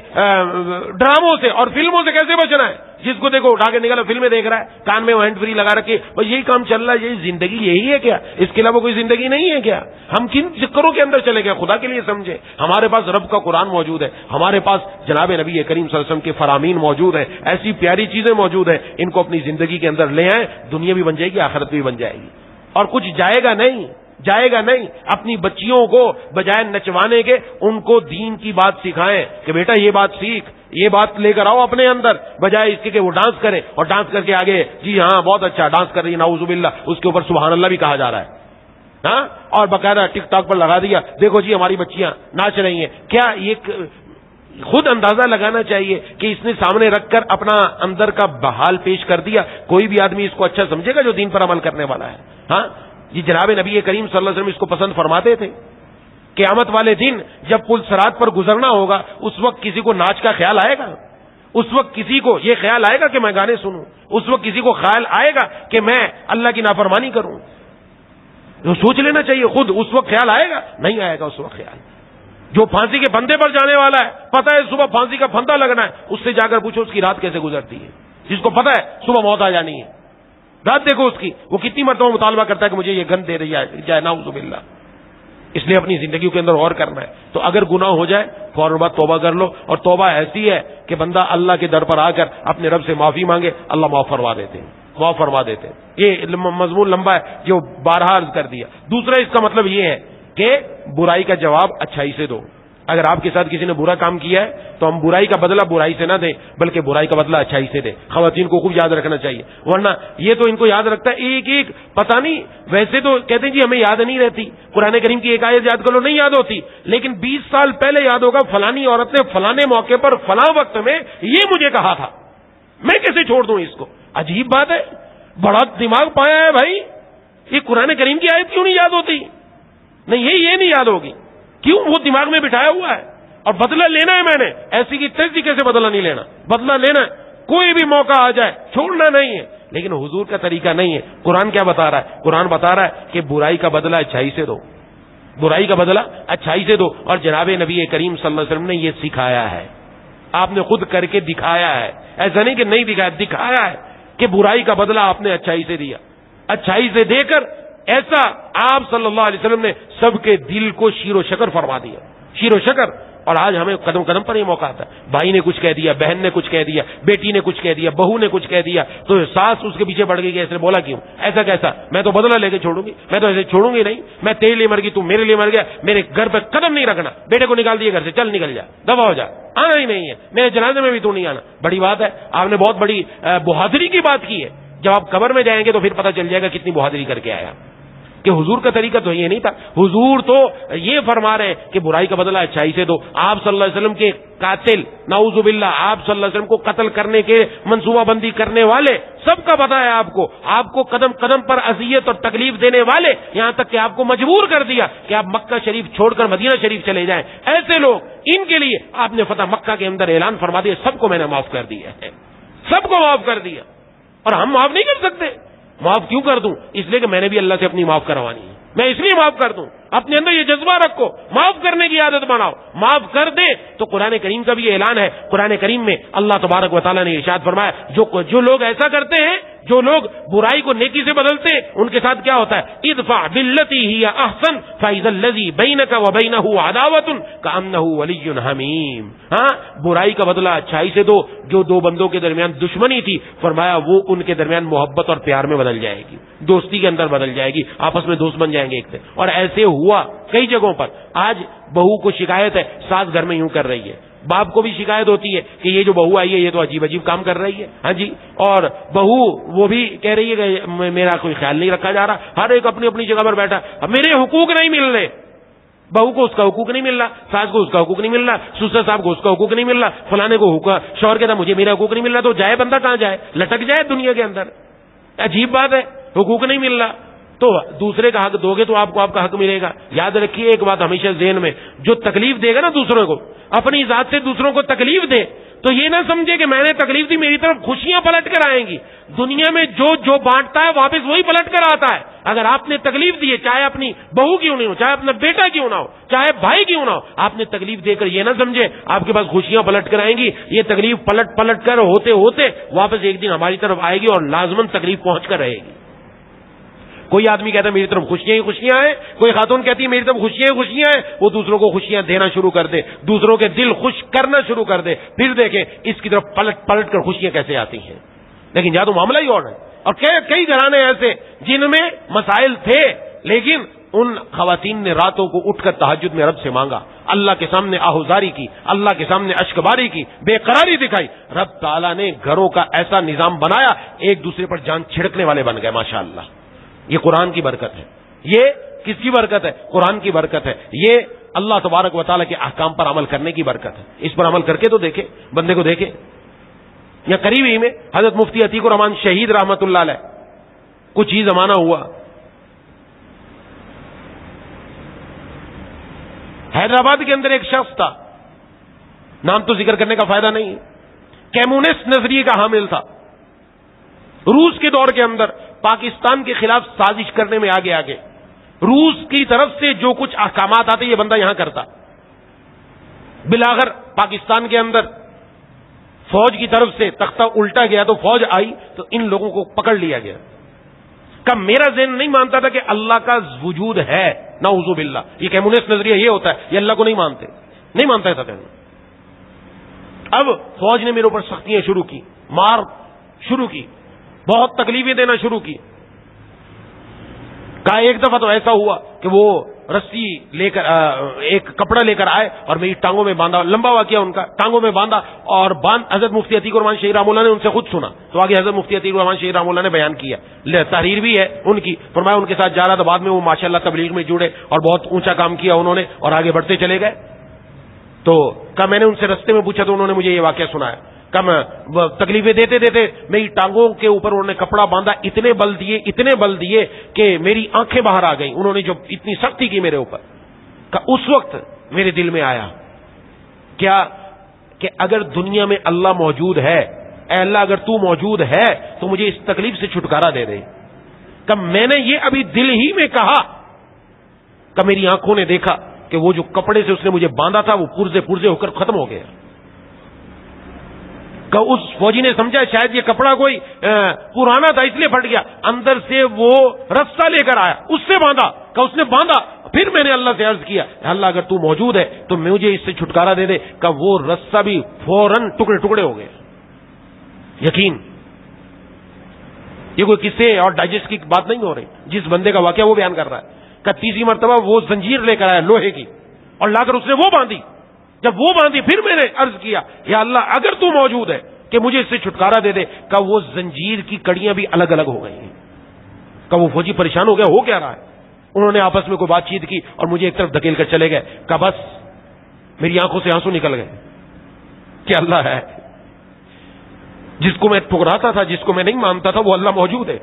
ڈراموں سے اور فلموں سے کیسے بچنا ہے۔ جس کو دیکھو اٹھا کے نکالا، فلمیں دیکھ رہا ہے، کان میں ہینڈ فری لگا رکھے، بس یہی کام چل رہا ہے۔ یہی زندگی یہی ہے کیا؟ اس کے علاوہ کوئی زندگی نہیں ہے کیا؟ ہم کن چکروں کے اندر چلے گئے؟ خدا کے لیے سمجھے، ہمارے پاس رب کا قرآن موجود ہے، ہمارے پاس جناب نبی کریم صلی اللہ علیہ وسلم کے فرامین موجود ہیں، ایسی پیاری چیزیں موجود ہیں، ان کو اپنی زندگی کے اندر لے آئیں، دنیا بھی بن جائے گی، آخرت بھی بن جائے گی، اور کچھ جائے گا نہیں۔ اپنی بچیوں کو بجائے نچوانے کے ان کو دین کی بات سکھائیں کہ بیٹا یہ بات سیکھ، یہ بات لے کر آؤ اپنے اندر، بجائے اس کے کہ وہ ڈانس کریں اور ڈانس کر کے آگے جی ہاں بہت اچھا ڈانس کر رہی ہے، نعوذ باللہ، اس کے اوپر سبحان اللہ بھی کہا جا رہا ہے، اور باقاعدہ ٹک ٹاک پر لگا دیا، دیکھو جی ہماری بچیاں ناچ رہی ہیں۔ کیا یہ خود اندازہ لگانا چاہیے کہ اس نے سامنے رکھ کر اپنا اندر کا بحال پیش کر دیا، کوئی بھی آدمی اس کو اچھا سمجھے گا جو دین پر عمل کرنے والا ہے؟ یہ جناب نبی کریم صلی اللہ علیہ وسلم اس کو پسند فرماتے تھے۔ قیامت والے دن جب پل صراط پر گزرنا ہوگا، اس وقت کسی کو ناچ کا خیال آئے گا؟ اس وقت کسی کو یہ خیال آئے گا کہ میں گانے سنوں؟ اس وقت کسی کو خیال آئے گا کہ میں اللہ کی نافرمانی کروں؟ تو سوچ لینا چاہیے خود، اس وقت خیال آئے گا؟ نہیں آئے گا اس وقت خیال۔ جو پھانسی کے پھندے پر جانے والا ہے، پتہ ہے صبح پھانسی کا پھندا لگنا ہے، اس سے جا کر پوچھو اس کی رات کیسے گزرتی ہے۔ جس کو پتہ ہے صبح موت آ جانی ہے، رات دیکھو اس کی، وہ کتنی مرتبہ مطالبہ کرتا ہے کہ مجھے یہ گند دے رہی ہے، نعوذ باللہ۔ اس لیے اپنی زندگی کے اندر غور کرنا ہے۔ تو اگر گناہ ہو جائے فوراً بعد توبہ کر لو، اور توبہ ایسی ہے کہ بندہ اللہ کے در پر آ کر اپنے رب سے معافی مانگے، اللہ معاف فرما دیتے ہیں۔ یہ مضمون لمبا ہے جو بارہا عرض کر دیا۔ دوسرا اس کا مطلب یہ ہے کہ برائی کا جواب اچھائی سے دو۔ اگر آپ کے ساتھ کسی نے برا کام کیا ہے تو ہم برائی کا بدلہ برائی سے نہ دیں، بلکہ برائی کا بدلہ اچھائی سے دیں۔ خواتین کو خوب یاد رکھنا چاہیے، ورنہ یہ تو ان کو یاد رکھتا ہے ایک پتہ نہیں، ویسے تو کہتے ہیں جی ہمیں یاد نہیں رہتی، قرآن کریم کی ایک آیت یاد کر لو نہیں یاد ہوتی، لیکن 20 سال پہلے یاد ہوگا فلانی عورت نے فلانے موقع پر فلاں وقت میں یہ مجھے کہا تھا، میں کیسے چھوڑ دوں اس کو؟ عجیب بات ہے، بڑا دماغ پایا ہے بھائی، یہ قرآن کریم کی آیت کیوں نہیں یاد ہوتی؟ نہیں یہ نہیں یاد ہوگی، کیوں؟ وہ دماغ میں بٹھایا ہوا ہے، اور بدلہ لینا ہے میں نے، ایسی کی تیزی کیسے بدلہ نہیں لینا، بدلہ لینا ہے، کوئی بھی موقع آ جائے چھوڑنا نہیں ہے، لیکن حضور کا طریقہ نہیں ہے. قرآن کیا بتا رہا ہے؟ قرآن بتا رہا ہے کہ برائی کا بدلہ اچھائی سے دو، برائی کا بدلہ اچھائی سے دو. اور جناب نبی کریم صلی اللہ علیہ وسلم نے یہ سکھایا ہے، آپ نے خود کر کے دکھایا ہے. ایسا نہیں کہ نہیں دکھایا، دکھایا ہے کہ برائی کا بدلہ آپ نے اچھائی سے دیا. اچھائی سے دے کر ایسا آپ صلی اللہ علیہ وسلم نے سب کے دل کو شیر و شکر فرما دیا، شیر و شکر. اور آج ہمیں قدم قدم پر یہ موقع آتا ہے، بھائی نے کچھ کہہ دیا، بہن نے کچھ کہہ دیا، بیٹی نے کچھ کہہ دیا، بہو نے کچھ کہہ دیا، تو ساس اس کے پیچھے پڑ گئی کہ ایسے بولا کیوں، ایسا کیسا، میں تو بدلہ لے کے چھوڑوں گی، میں تو ایسے چھوڑوں گی نہیں، میں تیرے لیے مر گئی، تو میرے لیے مر گیا، میرے گھر پہ قدم نہیں رکھنا، بیٹے کو نکال دیے گھر سے، چل نکل جا، دفع ہو جا، آنا ہی نہیں ہے، میرے جنازے میں بھی تو نہیں آنا. بڑی بات ہے، آپ نے بہت بڑی بہادری کی بات کی ہے. جب آپ قبر میں جائیں گے تو پھر پتہ چل جائے گا کتنی بہادری کر کے آیا. کہ حضور کا طریقہ تو یہ نہیں تھا. حضور تو یہ فرما رہے ہیں کہ برائی کا بدلہ اچھائی سے دو. آپ صلی اللہ علیہ وسلم کے قاتل، نعوذ باللہ، آپ صلی اللہ علیہ وسلم کو قتل کرنے کے منصوبہ بندی کرنے والے سب کا پتہ ہے آپ کو قدم قدم پر اذیت اور تکلیف دینے والے، یہاں تک کہ آپ کو مجبور کر دیا کہ آپ مکہ شریف چھوڑ کر مدینہ شریف چلے جائیں. ایسے لوگ، ان کے لیے آپ نے فتح مکہ کے اندر اعلان فرما دیا، سب کو میں نے معاف کر دیا ہے، سب کو معاف کر دیا. اور ہم معاف نہیں کر سکتے. معاف کیوں کر دوں؟ اس لیے کہ میں نے بھی اللہ سے اپنی معاف کروانی ہے. میں اس لیے معاف کر دوں. اپنے اندر یہ جذبہ رکھو، معاف کرنے کی عادت بناؤ. معاف کر دے تو قرآن کریم کا بھی یہ اعلان ہے. قرآن کریم میں اللہ تبارک و تعالیٰ نے ارشاد فرمایا، جو لوگ ایسا کرتے ہیں، جو لوگ برائی کو نیکی سے بدلتے ہیں، ان کے ساتھ کیا ہوتا ہے؟ ادفع باللتی ہی احسن فاذا الذی بینک وبینہ عداوۃ کانہ ولی حمیم. ہاں، برائی کا بدلہ اچھائی سے دو. جو دو بندوں کے درمیان دشمنی تھی، فرمایا وہ ان کے درمیان محبت اور پیار میں بدل جائے گی، دوستی کے اندر بدل جائے گی، آپس میں دوست بن جائیں گے ایک سے. اور ایسے ہوا کئی جگہوں پر. آج بہو کو شکایت ہے، ساس گھر میں یوں کر رہی ہے. باپ کو بھی شکایت ہوتی ہے کہ یہ جو بہو آئی ہے یہ تو عجیب عجیب کام کر رہی ہے. ہاں جی. اور بہو وہ بھی کہہ رہی ہے کہ میرا کوئی خیال نہیں رکھا جا رہا، ہر ایک اپنی اپنی جگہ پر بیٹھا، میرے حقوق نہیں مل رہے. بہو کو اس کا حقوق نہیں مل رہا، ساس کو اس کا حقوق نہیں مل رہا، سسر صاحب کو اس کا حقوق نہیں مل رہا، فلانے کو شوہر کہتا مجھے میرا حقوق نہیں مل رہا. تو جائے بندہ کہاں جائے؟ لٹک جائے دنیا کے اندر. عجیب بات ہے، حقوق نہیں مل رہا. تو دوسرے کا حق دو گے تو آپ کو آپ کا حق ملے گا. یاد رکھیے ایک بات ہمیشہ ذہن میں، جو تکلیف دے گا نا دوسروں کو، اپنی ذات سے دوسروں کو تکلیف دے، تو یہ نہ سمجھے کہ میں نے تکلیف دی میری طرف خوشیاں پلٹ کر آئیں گی. دنیا میں جو بانٹتا ہے واپس وہی پلٹ کر آتا ہے. اگر آپ نے تکلیف دی ہے، چاہے اپنی بہو کیوں نہیں ہو، چاہے اپنا بیٹا کیوں نہ ہو، چاہے بھائی کیوں نہ ہو، آپ نے تکلیف دے کر یہ نہ سمجھے آپ کے پاس خوشیاں پلٹ کر آئیں گی. یہ تکلیف پلٹ کر ہوتے ہوتے واپس ایک دن ہماری طرف آئے گی اور لازماً تکلیف پہنچ کر رہے گی. کوئی آدمی کہتا ہے میری طرف خوشیاں ہی خوشیاں ہیں، کوئی خاتون کہتی ہے میری طرف خوشیاں ہی خوشیاں ہیں، وہ دوسروں کو خوشیاں دینا شروع کر دے، دوسروں کے دل خوش کرنا شروع کر دے. پھر دیکھیں اس کی طرف پلٹ کر خوشیاں کیسے آتی ہیں. لیکن یا تو معاملہ ہی اور ہے. اور کئی گھرانے ایسے جن میں مسائل تھے، لیکن ان خواتین نے راتوں کو اٹھ کر تہجد میں رب سے مانگا، اللہ کے سامنے آہوزاری کی، اللہ کے سامنے اشکباری کی، بے قراری دکھائی. رب تعالیٰ نے گھروں کا ایسا نظام بنایا، ایک دوسرے پر جان چھڑکنے والے بن گئے. ماشاءاللہ، یہ قرآن کی برکت ہے. یہ کس کی برکت ہے؟ قرآن کی برکت ہے. یہ اللہ تبارک و تعالیٰ کے احکام پر عمل کرنے کی برکت ہے. اس پر عمل کر کے تو دیکھے، بندے کو دیکھے. یا قریب ہی میں حضرت مفتی عتیق الرحمان شہید رحمت اللہ علیہ، کچھ ہی زمانہ ہوا، حیدرآباد کے اندر ایک شخص تھا، نام تو ذکر کرنے کا فائدہ نہیں، کمیونسٹ نظریے کا حامل تھا. روس کے دور کے اندر پاکستان کے خلاف سازش کرنے میں آگے روس کی طرف سے جو کچھ احکامات آتے یہ بندہ یہاں کرتا. بلاخر پاکستان کے اندر فوج کی طرف سے تختہ الٹا گیا تو فوج آئی تو ان لوگوں کو پکڑ لیا گیا. کہ میرا ذہن نہیں مانتا تھا کہ اللہ کا وجود ہے، نعوذ باللہ. یہ کمیونسٹ نظریہ یہ ہوتا ہے، یہ اللہ کو نہیں مانتا ایسا کہنا. اب فوج نے میرے اوپر سختیاں شروع کی، مار شروع کی، بہت تکلیفیں دینا شروع کی. کہا ایک دفعہ تو ایسا ہوا کہ وہ رسی لے کر ایک کپڑا لے کر آئے اور میری ٹانگوں میں باندھا. لمبا واقعہ ان کا، ٹانگوں میں باندھا اور حضرت مفتی عتیق الرحمان شہید رحمہ اللہ نے ان سے خود سنا تو آگے حضرت مفتی عتیق الرحمان شہید رحمہ اللہ نے بیان کیا، تحریر بھی ہے ان کی. فرمایا ان کے ساتھ جا رہا تھا، بعد میں وہ ماشاءاللہ تبلیغ میں جڑے اور بہت اونچا کام کیا انہوں نے اور آگے بڑھتے چلے گئے. تو کہا میں نے ان سے رستے میں پوچھا تو انہوں نے مجھے یہ واقعہ سنایا. کم تکلیفیں دیتے دیتے میری ٹانگوں کے اوپر انہوں نے کپڑا باندھا، اتنے بل دیے کہ میری آنکھیں باہر آ گئیں. انہوں نے جو اتنی سختی کی میرے اوپر، کہ اس وقت میرے دل میں آیا کیا کہ اگر دنیا میں اللہ موجود ہے، اے اللہ اگر تو موجود ہے تو مجھے اس تکلیف سے چھٹکارا دے دے. کہ میں نے یہ ابھی دل ہی میں کہا کہ میری آنکھوں نے دیکھا کہ وہ جو کپڑے سے اس نے مجھے باندھا تھا وہ پرزے پرزے ہو کر ختم ہو گیا. کہ اس فوجی نے سمجھا شاید یہ کپڑا کوئی پرانا تھا اس لیے پھٹ گیا, اندر سے وہ رسہ لے کر آیا, اس سے باندھا, کہ اس نے باندھا. پھر میں نے اللہ سے عرض کیا اللہ اگر تو موجود ہے تو مجھے اس سے چھٹکارا دے دے. کہ وہ رسہ بھی فوراً ٹکڑے ٹکڑے ہو گئے. یقین یہ کوئی قصے اور ڈائجسٹ کی بات نہیں ہو رہی, جس بندے کا واقعہ وہ بیان کر رہا ہے کہ تیسری مرتبہ وہ زنجیر لے کر آیا لوہے کی اور لا کر اس نے وہ باندھی. جب وہ باندھی پھر میں نے عرض کیا یا اللہ اگر تو موجود ہے کہ مجھے اس سے چھٹکارا دے دے. کہ وہ زنجیر کی کڑیاں بھی الگ الگ ہو گئی ہیں. کہ وہ فوجی پریشان ہو گیا, ہو کیا رہا ہے. انہوں نے آپس میں کوئی بات چیت کی اور مجھے ایک طرف دھکیل کر چلے گئے. کہ بس میری آنکھوں سے آنسو نکل گئے کہ اللہ ہے, جس کو میں ٹکراتا تھا, جس کو میں نہیں مانتا تھا, وہ اللہ موجود ہے.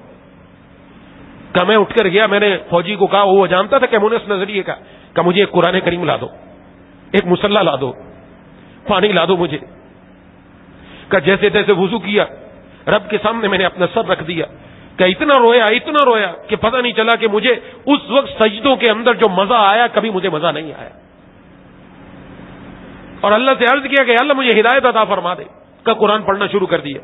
کہ میں اٹھ کر گیا, میں نے فوجی کو کہا, وہ جانتا تھا کمیونسٹ نظریے کا, کہ مجھے ایک قرآن کریم لا دو, ایک مصلی لا دو, پانی لا دو مجھے. کہ جیسے تیسے وضو کیا, رب کے سامنے میں نے اپنا سر رکھ دیا. کہ اتنا رویا کہ پتہ نہیں چلا کہ مجھے اس وقت سجدوں کے اندر جو مزہ آیا کبھی مجھے مزہ نہیں آیا. اور اللہ سے عرض کیا کہ اللہ مجھے ہدایت عطا فرما دے. کا قرآن پڑھنا شروع کر دیا,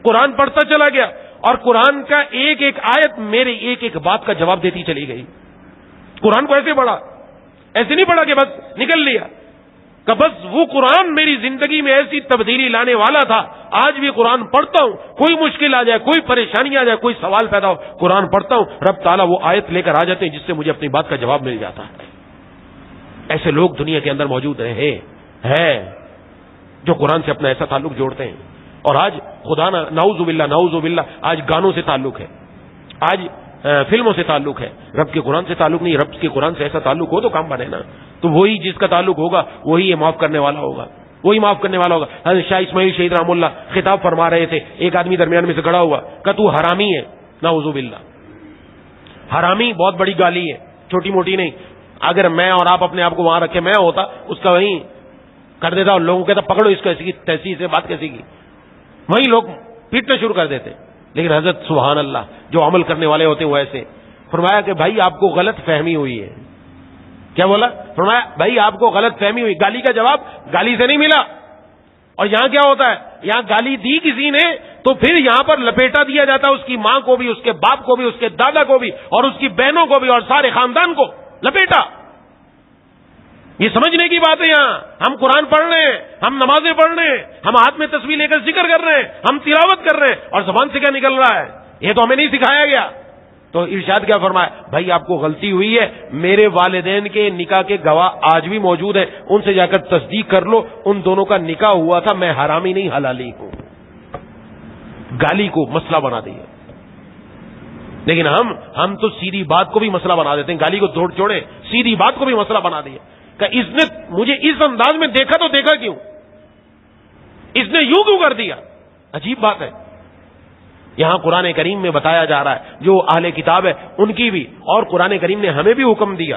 قرآن پڑھتا چلا گیا اور قرآن کا ایک ایک آیت میرے ایک ایک بات کا جواب دیتی چلی گئی. قرآن کو ایسے پڑھا, ایسے نہیں پڑھا کہ بس نکل لیا. کہ بس وہ قرآن میری زندگی میں ایسی تبدیلی لانے والا تھا. آج بھی قرآن پڑھتا ہوں, کوئی مشکل آ جائے, کوئی پریشانی آ جائے, کوئی سوال پیدا ہو, قرآن پڑھتا ہوں, رب تعالیٰ وہ آیت لے کر آ جاتے ہیں جس سے مجھے اپنی بات کا جواب مل جاتا ہے. ایسے لوگ دنیا کے اندر موجود رہے ہیں جو قرآن سے اپنا ایسا تعلق جوڑتے ہیں. اور آج خدا نعوذ باللہ آج گانوں سے تعلق ہے, آج فلموں سے تعلق ہے, رب کے قرآن سے تعلق نہیں. رب کے قرآن سے ایسا تعلق ہو تو کام بنے نا. تو وہی جس کا تعلق ہوگا وہی یہ معاف کرنے والا ہوگا, وہی معاف کرنے والا ہوگا. حضرت شاہ اسماعیل شہید رحم اللہ خطاب فرما رہے تھے, ایک آدمی درمیان میں سے کھڑا ہوا کہ تو حرامی ہے. نعوذ باللہ, حرامی بہت بڑی گالی ہے, چھوٹی موٹی نہیں. اگر میں اور آپ اپنے آپ کو وہاں رکھے, میں ہوتا اس کا وہیں کر دیتا اور لوگوں کہتا پکڑو اس کو, ایسی کی تیسی سے بات کیسی کی, وہیں لوگ پیٹنا شروع کر دیتے. لیکن حضرت سبحان اللہ جو عمل کرنے والے ہوتے ہیں وہ ایسے فرمایا کہ بھائی آپ کو غلط فہمی ہوئی ہے. کیا بولا؟ فرمایا بھائی آپ کو غلط فہمی ہوئی. گالی کا جواب گالی سے نہیں ملا. اور یہاں کیا ہوتا ہے, یہاں گالی دی کسی نے تو پھر یہاں پر لپیٹا دیا جاتا ہے اس کی ماں کو بھی, اس کے باپ کو بھی, اس کے دادا کو بھی, اور اس کی بہنوں کو بھی, اور سارے خاندان کو لپیٹا. یہ سمجھنے کی بات ہے. یہاں ہم قرآن پڑھ رہے ہیں, ہم نمازیں پڑھ رہے ہیں, ہم ہاتھ میں تسبیح لے کر ذکر کر رہے ہیں, ہم تلاوت کر رہے ہیں, اور زبان سے کیا نکل رہا ہے یہ تو ہمیں نہیں سکھایا گیا. تو ارشاد کیا فرمایا, بھائی آپ کو غلطی ہوئی ہے, میرے والدین کے نکاح کے گواہ آج بھی موجود ہیں, ان سے جا کر تصدیق کر لو, ان دونوں کا نکاح ہوا تھا, میں حرامی نہیں حلالی ہوں. گالی کو مسئلہ بنا دیا. لیکن ہم تو سیدھی بات کو بھی مسئلہ بنا دیتے ہیں. گالی کو چھوڑے, سیدھی بات کو بھی مسئلہ بنا دیا کہ اس نے مجھے اس انداز میں دیکھا تو دیکھا کیوں, اس نے یوں کیوں کر دیا. عجیب بات ہے. یہاں قرآن کریم میں بتایا جا رہا ہے جو اہل کتاب ہے ان کی بھی, اور قرآن کریم نے ہمیں بھی حکم دیا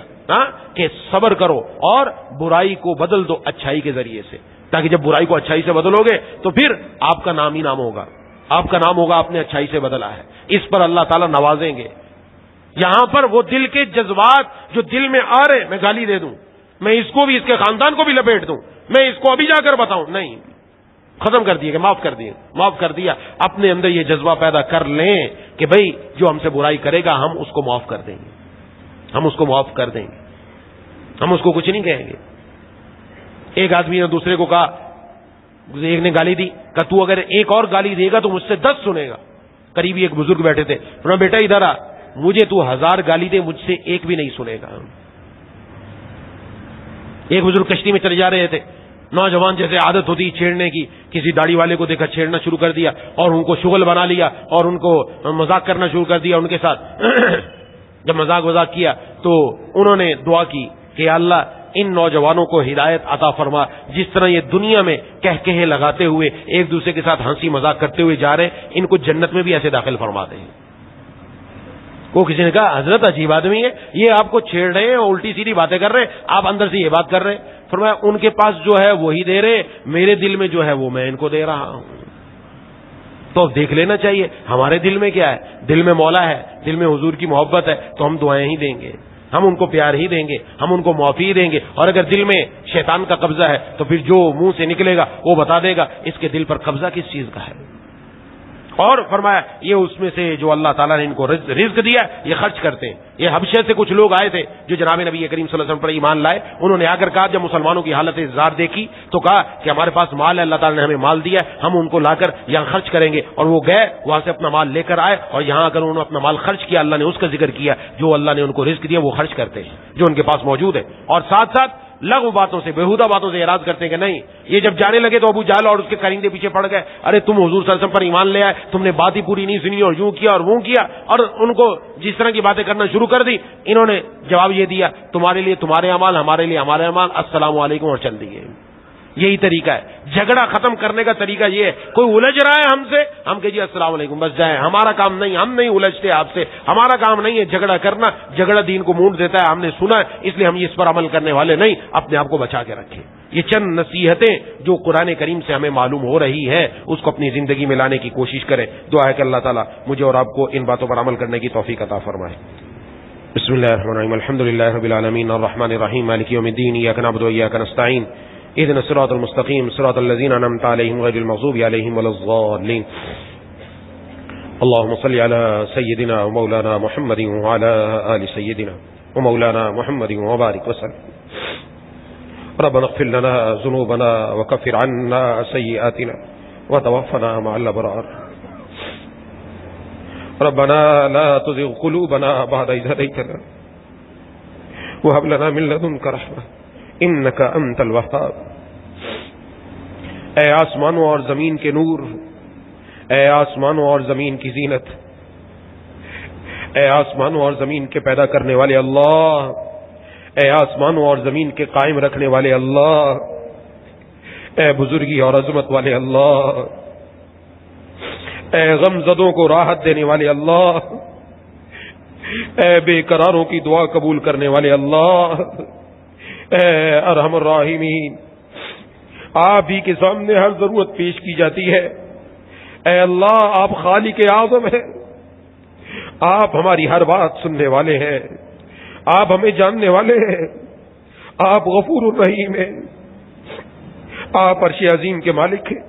کہ صبر کرو اور برائی کو بدل دو اچھائی کے ذریعے سے, تاکہ جب برائی کو اچھائی سے بدلو گے تو پھر آپ کا نام ہی نام ہوگا, آپ کا نام ہوگا آپ نے اچھائی سے بدلا ہے. اس پر اللہ تعالیٰ نوازیں گے. یہاں پر وہ دل کے جذبات جو دل میں آ رہے, میں گالی دے دوں, میں اس کو بھی, اس کے خاندان کو بھی لپیٹ دوں, میں اس کو ابھی جا کر بتاؤں, نہیں, ختم کر دیے کہ معاف کر دیا. اپنے اندر یہ جذبہ پیدا کر لیں کہ بھئی جو ہم سے برائی کرے گا ہم اس کو معاف کر دیں گے, ہم اس کو معاف کر دیں گے, ہم اس کو کچھ نہیں کہیں گے. ایک آدمی نے دوسرے کو کہا, ایک نے گالی دی, کہ تو اگر ایک اور گالی دے گا تو مجھ سے 10 سنے گا. قریبی ایک بزرگ بیٹھے تھے, انہوں نے بیٹا ادھر آ, مجھے تو 1000 گالی دے مجھ سے ایک بھی نہیں سنے گا. ایک بزرگ کشتی میں چلے جا رہے تھے, نوجوان جیسے عادت ہوتی چھیڑنے کی, کسی داڑھی والے کو دیکھا چھیڑنا شروع کر دیا اور ان کو شغل بنا لیا اور ان کو مذاق کرنا شروع کر دیا ان کے ساتھ. جب مذاق کیا تو انہوں نے دعا کی کہ اللہ ان نوجوانوں کو ہدایت عطا فرما, جس طرح یہ دنیا میں کہے لگاتے ہوئے ایک دوسرے کے ساتھ ہنسی مذاق کرتے ہوئے جا رہے, ان کو جنت میں بھی ایسے داخل فرما دیں. وہ کسی نے کہا حضرت عجیب آدمی ہے, یہ آپ کو چھیڑ رہے ہیں, الٹی سیدھی باتیں کر رہے ہیں, آپ اندر سے یہ بات کر رہے ہیں. فرمایا ان کے پاس جو ہے وہی دے رہے, میرے دل میں جو ہے وہ میں ان کو دے رہا ہوں. تو دیکھ لینا چاہیے ہمارے دل میں کیا ہے. دل میں مولا ہے, دل میں حضور کی محبت ہے, تو ہم دعائیں ہی دیں گے, ہم ان کو پیار ہی دیں گے, ہم ان کو معافی دیں گے. اور اگر دل میں شیطان کا قبضہ ہے تو پھر جو منہ سے نکلے گا وہ بتا دے گا اس کے دل پر قبضہ کس چیز کا ہے. اور فرمایا یہ اس میں سے جو اللہ تعالیٰ نے ان کو رزق دیا یہ خرچ کرتے ہیں. یہ حبشے سے کچھ لوگ آئے تھے جو جناب نبی کریم صلی اللہ علیہ وسلم پر ایمان لائے. انہوں نے آ کر کہا, جب مسلمانوں کی حالت زار دیکھی تو کہا کہ ہمارے پاس مال ہے, اللہ تعالیٰ نے ہمیں مال دیا ہے, ہم ان کو لا کر یہاں خرچ کریں گے. اور وہ گئے وہاں سے اپنا مال لے کر آئے, اور یہاں اگر انہوں نے اپنا مال خرچ کیا اللہ نے اس کا ذکر کیا. جو اللہ نے ان کو رزق دیا وہ خرچ کرتے ہیں جو ان کے پاس موجود ہے. اور ساتھ ساتھ لغو باتوں سے, بےہودہ باتوں سے اعراض کرتے ہیں کہ نہیں. یہ جب جانے لگے تو ابو جہل اور اس کے کرندے پیچھے پڑ گئے, ارے تم حضور صلی اللہ علیہ وسلم پر ایمان لے آئے, تم نے بات ہی پوری نہیں سنی اور یوں کیا اور وہ کیا, اور ان کو جس طرح کی باتیں کرنا شروع کر دی. انہوں نے جواب یہ دیا, تمہارے لیے تمہارے اعمال, ہمارے لیے ہمارے اعمال, السلام علیکم, اور چل دیے. یہی طریقہ ہے جھگڑا ختم کرنے کا طریقہ. یہ ہے کوئی الجھ رہا ہے ہم سے, ہم کہ جی السلام علیکم بس جائیں, ہمارا کام نہیں, ہم نہیں الجھتے آپ سے, ہمارا کام نہیں ہے جھگڑا کرنا. جھگڑا دین کو مونڈ دیتا ہے, ہم نے سنا ہے, اس لیے ہم اس پر عمل کرنے والے نہیں. اپنے آپ کو بچا کے رکھیں. یہ چند نصیحتیں جو قرآن کریم سے ہمیں معلوم ہو رہی ہے اس کو اپنی زندگی میں لانے کی کوشش کریں. دعا ہے کہ اللہ تعالیٰ مجھے اور آپ کو ان باتوں پر عمل کرنے کی توفیق عطا فرمائے. بسم اللہ الرحمن الرحیم, الحمد للہ رب العالمین, الرحمن الرحیم, مالک یوم الدین, ایاک نعبد و ایاک نستعین, اهدنا الصراط المستقيم صراط الذين أنعمت عليهم غير المغضوب عليهم ولا الضالين. اللهم صل على سيدنا ومولانا محمد وعلى آل سيدنا ومولانا محمد وبارك وسلم. ربنا اغفر لنا ذنوبنا وكفر عنا سيئاتنا وتوفنا مع الأبرار. ربنا لا تزغ قلوبنا بعد إذ هديتنا وهب لنا من لدنك رحمة انک انت الوہاب. اے آسمانوں اور زمین کے نور, اے آسمانوں اور زمین کی زینت, اے آسمانوں اور زمین کے پیدا کرنے والے اللہ, اے آسمانوں اور زمین کے قائم رکھنے والے اللہ, اے بزرگی اور عظمت والے اللہ, اے غم زدوں کو راحت دینے والے اللہ, اے بے قراروں کی دعا قبول کرنے والے اللہ, اے ارحم الراحمین, آپ ہی کے سامنے ہر ضرورت پیش کی جاتی ہے. اے اللہ آپ خالق اعظم ہیں, آپ ہماری ہر بات سننے والے ہیں, آپ ہمیں جاننے والے ہیں, آپ غفور الرحیم ہیں, آپ عرش عظیم کے مالک ہیں.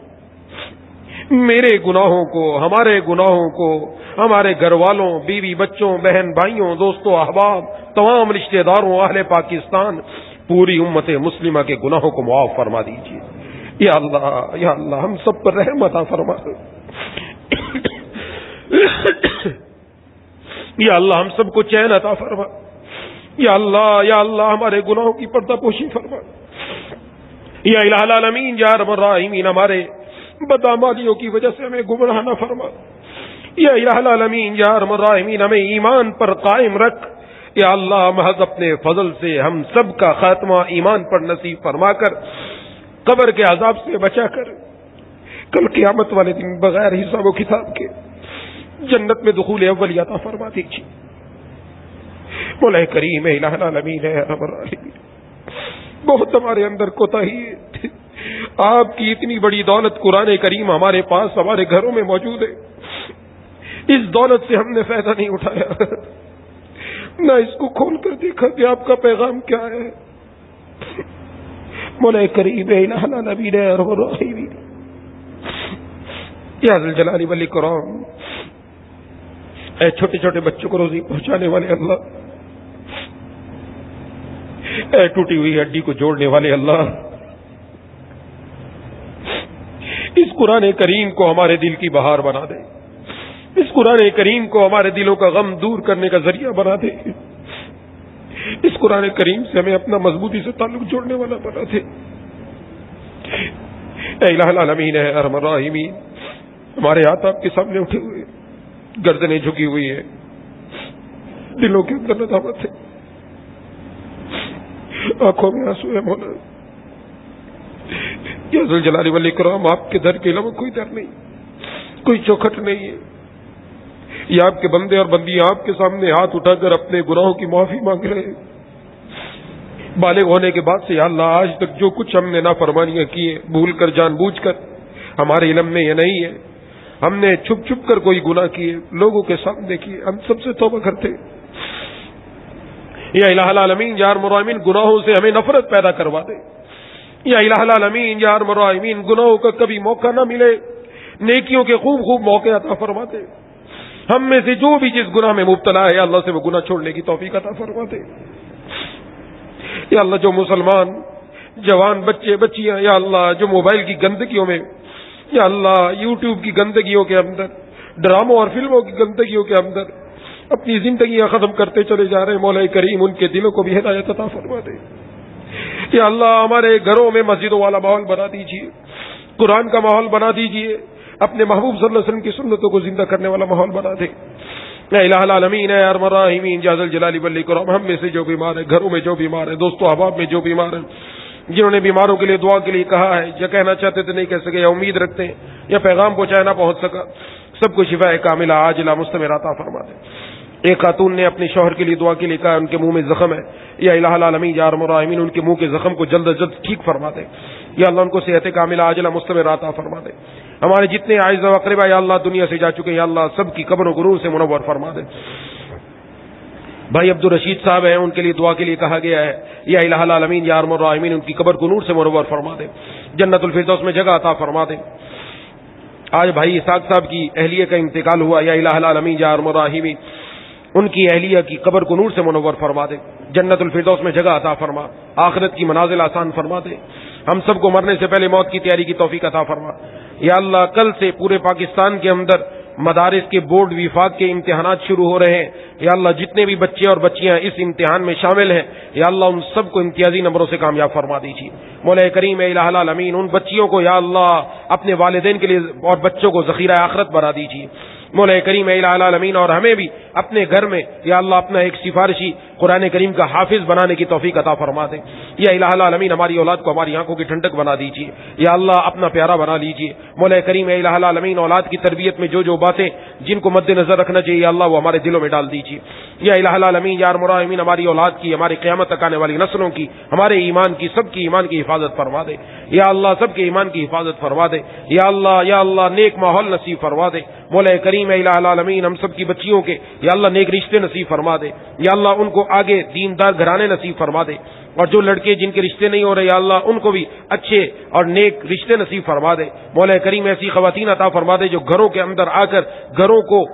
میرے گناہوں کو, ہمارے گناہوں کو, ہمارے گھر والوں, بیوی بچوں, بہن بھائیوں, دوستوں, احباب, تمام رشتہ داروں, اہل پاکستان, پوری امت مسلمہ کے گناہوں کو معاف فرما دیجیے. یا اللہ ہم سب پر رحم عطا فرما. یا اللہ ہم سب کو چین عطا فرما. یا اللہ ہمارے گناہوں کی پردہ پوشی فرما. یا الہ العالمین یا ارحم الراحمین, ہمارے بدعمالیوں کی وجہ سے ہمیں گمراہ نہ فرما. یا الہ العالمین یا ارحم الراحمین, ہمیں ایمان پر قائم رکھ. یا اللہ محض اپنے فضل سے ہم سب کا خاتمہ ایمان پر نصیب فرما کر قبر کے عذاب سے بچا کر کل قیامت والے دن بغیر حساب و کتاب کے جنت میں دخول اول عطا فرما دیجیے. مولا کریم الہ العالمین ہے ارحم الراحمین, بہت ہمارے اندر کوتاہی ہے. آپ کی اتنی بڑی دولت قرآن کریم ہمارے پاس ہمارے گھروں میں موجود ہے, اس دولت سے ہم نے فائدہ نہیں اٹھایا, نہ اس کو کھول کر دیکھا کہ آپ کا پیغام کیا ہے. مولا کریم الہ العالمین ارحم الراحمین, یا ذل جلال والاکرام, اے چھوٹے چھوٹے بچوں کو روزی پہنچانے والے اللہ, اے ٹوٹی ہوئی ہڈی کو جوڑنے والے اللہ, اس قرآن کریم کو ہمارے دل کی بہار بنا دے. اس قرآن کریم کو ہمارے دلوں کا غم دور کرنے کا ذریعہ بنا دے. اس قرآن کریم سے ہمیں اپنا مضبوطی سے تعلق جوڑنے والا بنا دے. اے الہ العالمین ہے ارحم الراحمین, ہمارے ہاتھ آپ کے سامنے اٹھے ہوئے, گردنیں جھکی ہوئی ہیں, دلوں کے اندر ندامت ہے, آنکھوں میں آنسو ہے. مولا یا ذل جلال والاکرام, آپ کے در کے علاوہ کوئی در نہیں, کوئی چوکھٹ نہیں ہے. یہ آپ کے بندے اور بندیاں آپ کے سامنے ہاتھ اٹھا کر اپنے گناہوں کی معافی مانگ رہے ہیں. بالغ ہونے کے بعد سے یا اللہ آج تک جو کچھ ہم نے نافرمانیاں کی ہیں, بھول کر جان بوجھ کر, ہمارے علم میں یہ نہیں ہے, ہم نے چھپ چھپ کر کوئی گناہ کیے، لوگوں کے سامنے کیے، ہم سب سے توبہ کرتے یا الہ العالمین یا ارحم الراحمین گناہوں سے ہمیں نفرت پیدا کروا دے، یا الہ العالمین یا ارحم الراحمین گناہوں کا کبھی موقع نہ ملے، نیکیوں کے خوب خوب موقع عطا فرما دے، ہم میں سے جو بھی جس گناہ میں مبتلا ہے یا اللہ سے وہ گناہ چھوڑنے کی توفیق عطا فرما دے۔ یا اللہ جو مسلمان جوان بچے بچیاں یا اللہ جو موبائل کی گندگیوں میں یا اللہ یوٹیوب کی گندگیوں کے اندر، ڈراموں اور فلموں کی گندگیوں کے اندر اپنی زندگیاں ختم کرتے چلے جا رہے ہیں، مولا کریم ان کے دلوں کو بھی ہدایت عطا فرما دے۔ یا اللہ ہمارے گھروں میں مسجدوں والا ماحول بنا دیجیے، قرآن کا ماحول بنا دیجیے، اپنے محبوب صلی اللہ علیہ وسلم کی سنتوں کو زندہ کرنے والا ماحول بنا دے۔ اے الہ العالمین اے ارحم الراحمین یا ذا الجلال والاکرام، ہم میں سے جو بیمار ہے، گھروں میں جو بیمار ہے، دوستوں احباب میں جو بیمار ہے، جنہوں نے بیماروں کے لیے دعا کے لیے کہا ہے، یا کہنا چاہتے تھے نہیں کہہ سکے، یا امید رکھتے ہیں، یا پیغام پہنچایا نہ پہنچ سکا، سب کو شفا کاملہ عاجلہ مستمرہ عطا فرما دے۔ ایک خاتون نے اپنے شوہر کے لیے دعا کے لیے کہا، ان کے منہ میں زخم ہے، یا الہ العالمین یا ارحم الراحمین ان کے منہ کے زخم کو جلد از جلد ٹھیک فرما دے، یا اللہ ان کو صحت کاملہ عاجلہ مستمرہ عطا فرما دے۔ ہمارے جتنے اعزا و اقربا یا اللہ دنیا سے جا چکے ہیں، یا اللہ سب کی قبر و غرور سے منور فرما دے۔ بھائی عبد الرشید صاحب ہیں، ان کے لیے دعا کے لیے کہا گیا ہے، یا الہ العالمین یا ارحم الراحمین ان کی قبر کو نور سے منور فرما دے، جنت الفردوس میں جگہ عطا فرما دے۔ آج بھائی اسحاق صاحب کی اہلیہ کا انتقال ہوا، یا الہ العالمین یا ارحم الراحمین ان کی اہلیہ کی قبر کو نور سے منور فرما دے، جنت الفردوس میں جگہ عطا فرما، آخرت کی منازل آسان فرما دے۔ ہم سب کو مرنے سے پہلے موت کی تیاری کی توفیق عطا فرما۔ یا اللہ کل سے پورے پاکستان کے اندر مدارس کے بورڈ وفاق کے امتحانات شروع ہو رہے ہیں، یا اللہ جتنے بھی بچے اور بچیاں اس امتحان میں شامل ہیں، یا اللہ ان سب کو امتیازی نمبروں سے کامیاب فرما دیجیے۔ مولا کریم الہ العالمین ان بچیوں کو یا اللہ اپنے والدین کے لیے اور بچوں کو ذخیرہ آخرت بنا دیجیے۔ مولا کریم الہ العالمین اور ہمیں بھی اپنے گھر میں یا اللہ اپنا ایک سفارشی قرآن کریم کا حافظ بنانے کی توفیق عطا فرما دیں۔ یا الہ العالمین ہماری اولاد کو ہماری آنکھوں کی ٹھنڈک بنا دیجیے، یا اللہ اپنا پیارا بنا لیجیے۔ مولا کریم الہ العالمین اولاد کی تربیت میں جو جو باتیں جن کو مد نظر رکھنا چاہیے یا اللہ وہ ہمارے دلوں میں ڈال دیجیے۔ یا الہ العالمین یا ارحم الراحمین ہماری اولاد کی، ہماری قیامت تک آنے والی نسلوں کی، ہمارے ایمان کی، سب کی ایمان کی حفاظت فرما دے، یا اللہ سب کے ایمان کی حفاظت فرما دے، یا اللہ نیک ماحول نصیب فرما دے۔ مولا کریم الہ العالمین ہم سب کی بچیوں کے یا اللہ نیک رشتے نصیب فرما دے، یا اللہ ان کو آگے دیندار گھرانے نصیب فرما دے، اور جو لڑکے جن کے رشتے نہیں ہو رہے یا اللہ ان کو بھی اچھے اور نیک رشتے نصیب فرما دے۔ مولا کریم ایسی خواتین عطا فرما دے جو گھروں کے اندر آ کر گھروں کو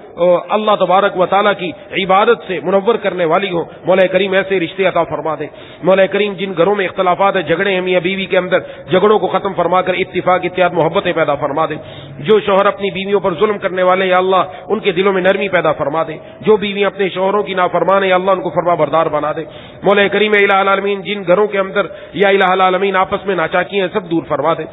اللہ تبارک و تعالیٰ کی عبادت سے منور کرنے والی ہو۔ مولا کریم ایسے رشتے عطا فرما دے۔ مولا کریم جن گھروں میں اختلافات ہیں، جھگڑے ہیں میاں بیوی کے اندر، جھگڑوں کو ختم فرما کر اتفاق اتحاد محبتیں پیدا فرما دے۔ جو شوہر اپنی بیویوں پر ظلم کرنے والے یا اللہ ان کے دلوں میں نرمی پیدا فرما دے۔ جو بیویاں اپنے شوہروں کی نافرمان ہیں یا اللہ ان کو فرما بردار بنا دے۔ مولا کریم الہ العالمین جن گھروں کے اندر یا الہ العالمین آپس میں ناچاکی ہیں سب دور فرما دے۔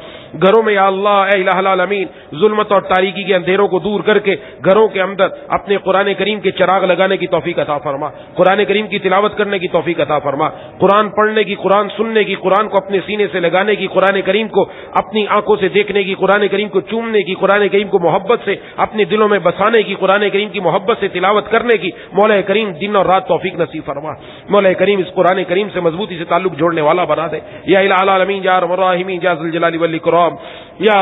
گھروں میں یا اللہ اے الہ العالمین ظلمت اور تاریکی کے اندھیروں کو دور کر کے گھروں کے اندر اپنے قرآن کریم کے چراغ لگانے کی توفیق عطا فرما، قرآن کریم کی تلاوت کرنے کی توفیق عطا فرما، قرآن پڑھنے کی، قرآن سننے کی، قرآن کو اپنے سینے سے لگانے کی، قرآن کریم کو اپنی آنکھوں سے دیکھنے کی، قرآن کریم کو چومنے کی، قرآن کریم کو محبت سے اپنے دلوں میں بسانے کی، قرآن کریم کی محبت سے تلاوت کرنے کی مولا کریم دن اور رات توفیق نصیب فرما۔ مولا کریم اس قرآن کریم سے مضبوطی سے تعلق جوڑنے والا بنا دے۔ یا الہ العالمین یا ارحم الراحمین یا ذا الجلال والاکرام، یا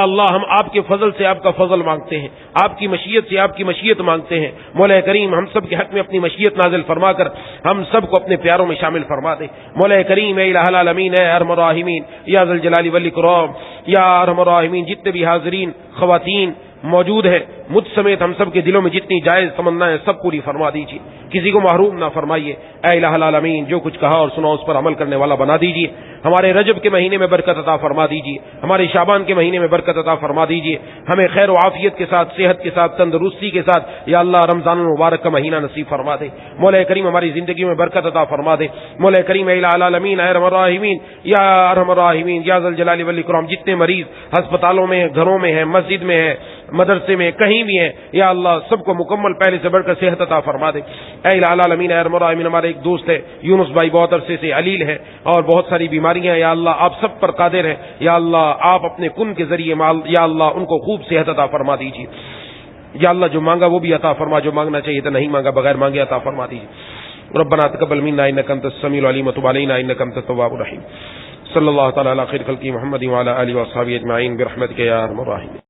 اللہ ہم آپ کے فضل سے آپ کا فضل مانگتے ہیں، آپ کی مشیت سے آپ کی مشیت مانگتے ہیں۔ مولا کریم ہم سب کے حق میں اپنی مشیت نازل فرما کر ہم سب کو اپنے پیاروں میں شامل فرما دے۔ مولا کریم اے الہ العالمین اے ارحم الراحمین یا ذا الجلال والاکرام یا ارحم الراحمین جتنے بھی حاضرین خواتین موجود ہیں مجھ سمیت ہم سب کے دلوں میں جتنی جائز تمنائیں سب پوری فرما دیجیے، کسی کو محروم نہ فرمائیے۔ اے الہ العالمین جو کچھ کہا اور سنا اس پر عمل کرنے والا بنا دیجیے۔ ہمارے رجب کے مہینے میں برکت عطا فرما دیجیے، ہمارے شعبان کے مہینے میں برکت عطا فرما دیجیے، ہمیں خیر و عافیت کے ساتھ، صحت کے ساتھ، تندرستی کے ساتھ یا اللہ رمضان المبارک کا مہینہ نصیب فرما دے۔ مولا کریم ہماری زندگی میں برکت عطا فرما دے۔ مولا کریم اے الہ العالمین اے ارحم الراحمین یا ارحم الراحمین یا ذا الجلال والاکرام جتنے مریض ہسپتالوں میں، گھروں میں ہیں، مسجد میں ہیں، مدرسے میں، کہیں بھی ہیں یا اللہ سب کو مکمل پہلے سے بڑھ کر صحت عطا فرما دے۔ اے الہ العالمین اے ارحم الراحمین ہمارے ایک دوست ہے یونس بھائی، بہت عرصے سے علیل ہے اور بہت ساری بیماریاں، یا اللہ آپ سب پر قادر ہیں، یا اللہ آپ اپنے کن کے ذریعے یا اللہ ان کو خوب صحت عطا فرما دیجیے۔ یا اللہ جو مانگا وہ بھی عطا فرما، جو مانگنا چاہیے تو نہیں مانگا بغیر مانگے عطا فرما دیجیے۔ ربنا تقبل منا انک انت السمیع العلیم وتب علینا انک انت التواب الرحیم۔ صلی اللہ تعالی علی خیر خلقہ محمد وعلی آلہ وصحبہ اجمعین برحمتک یا ارحم الراحمین۔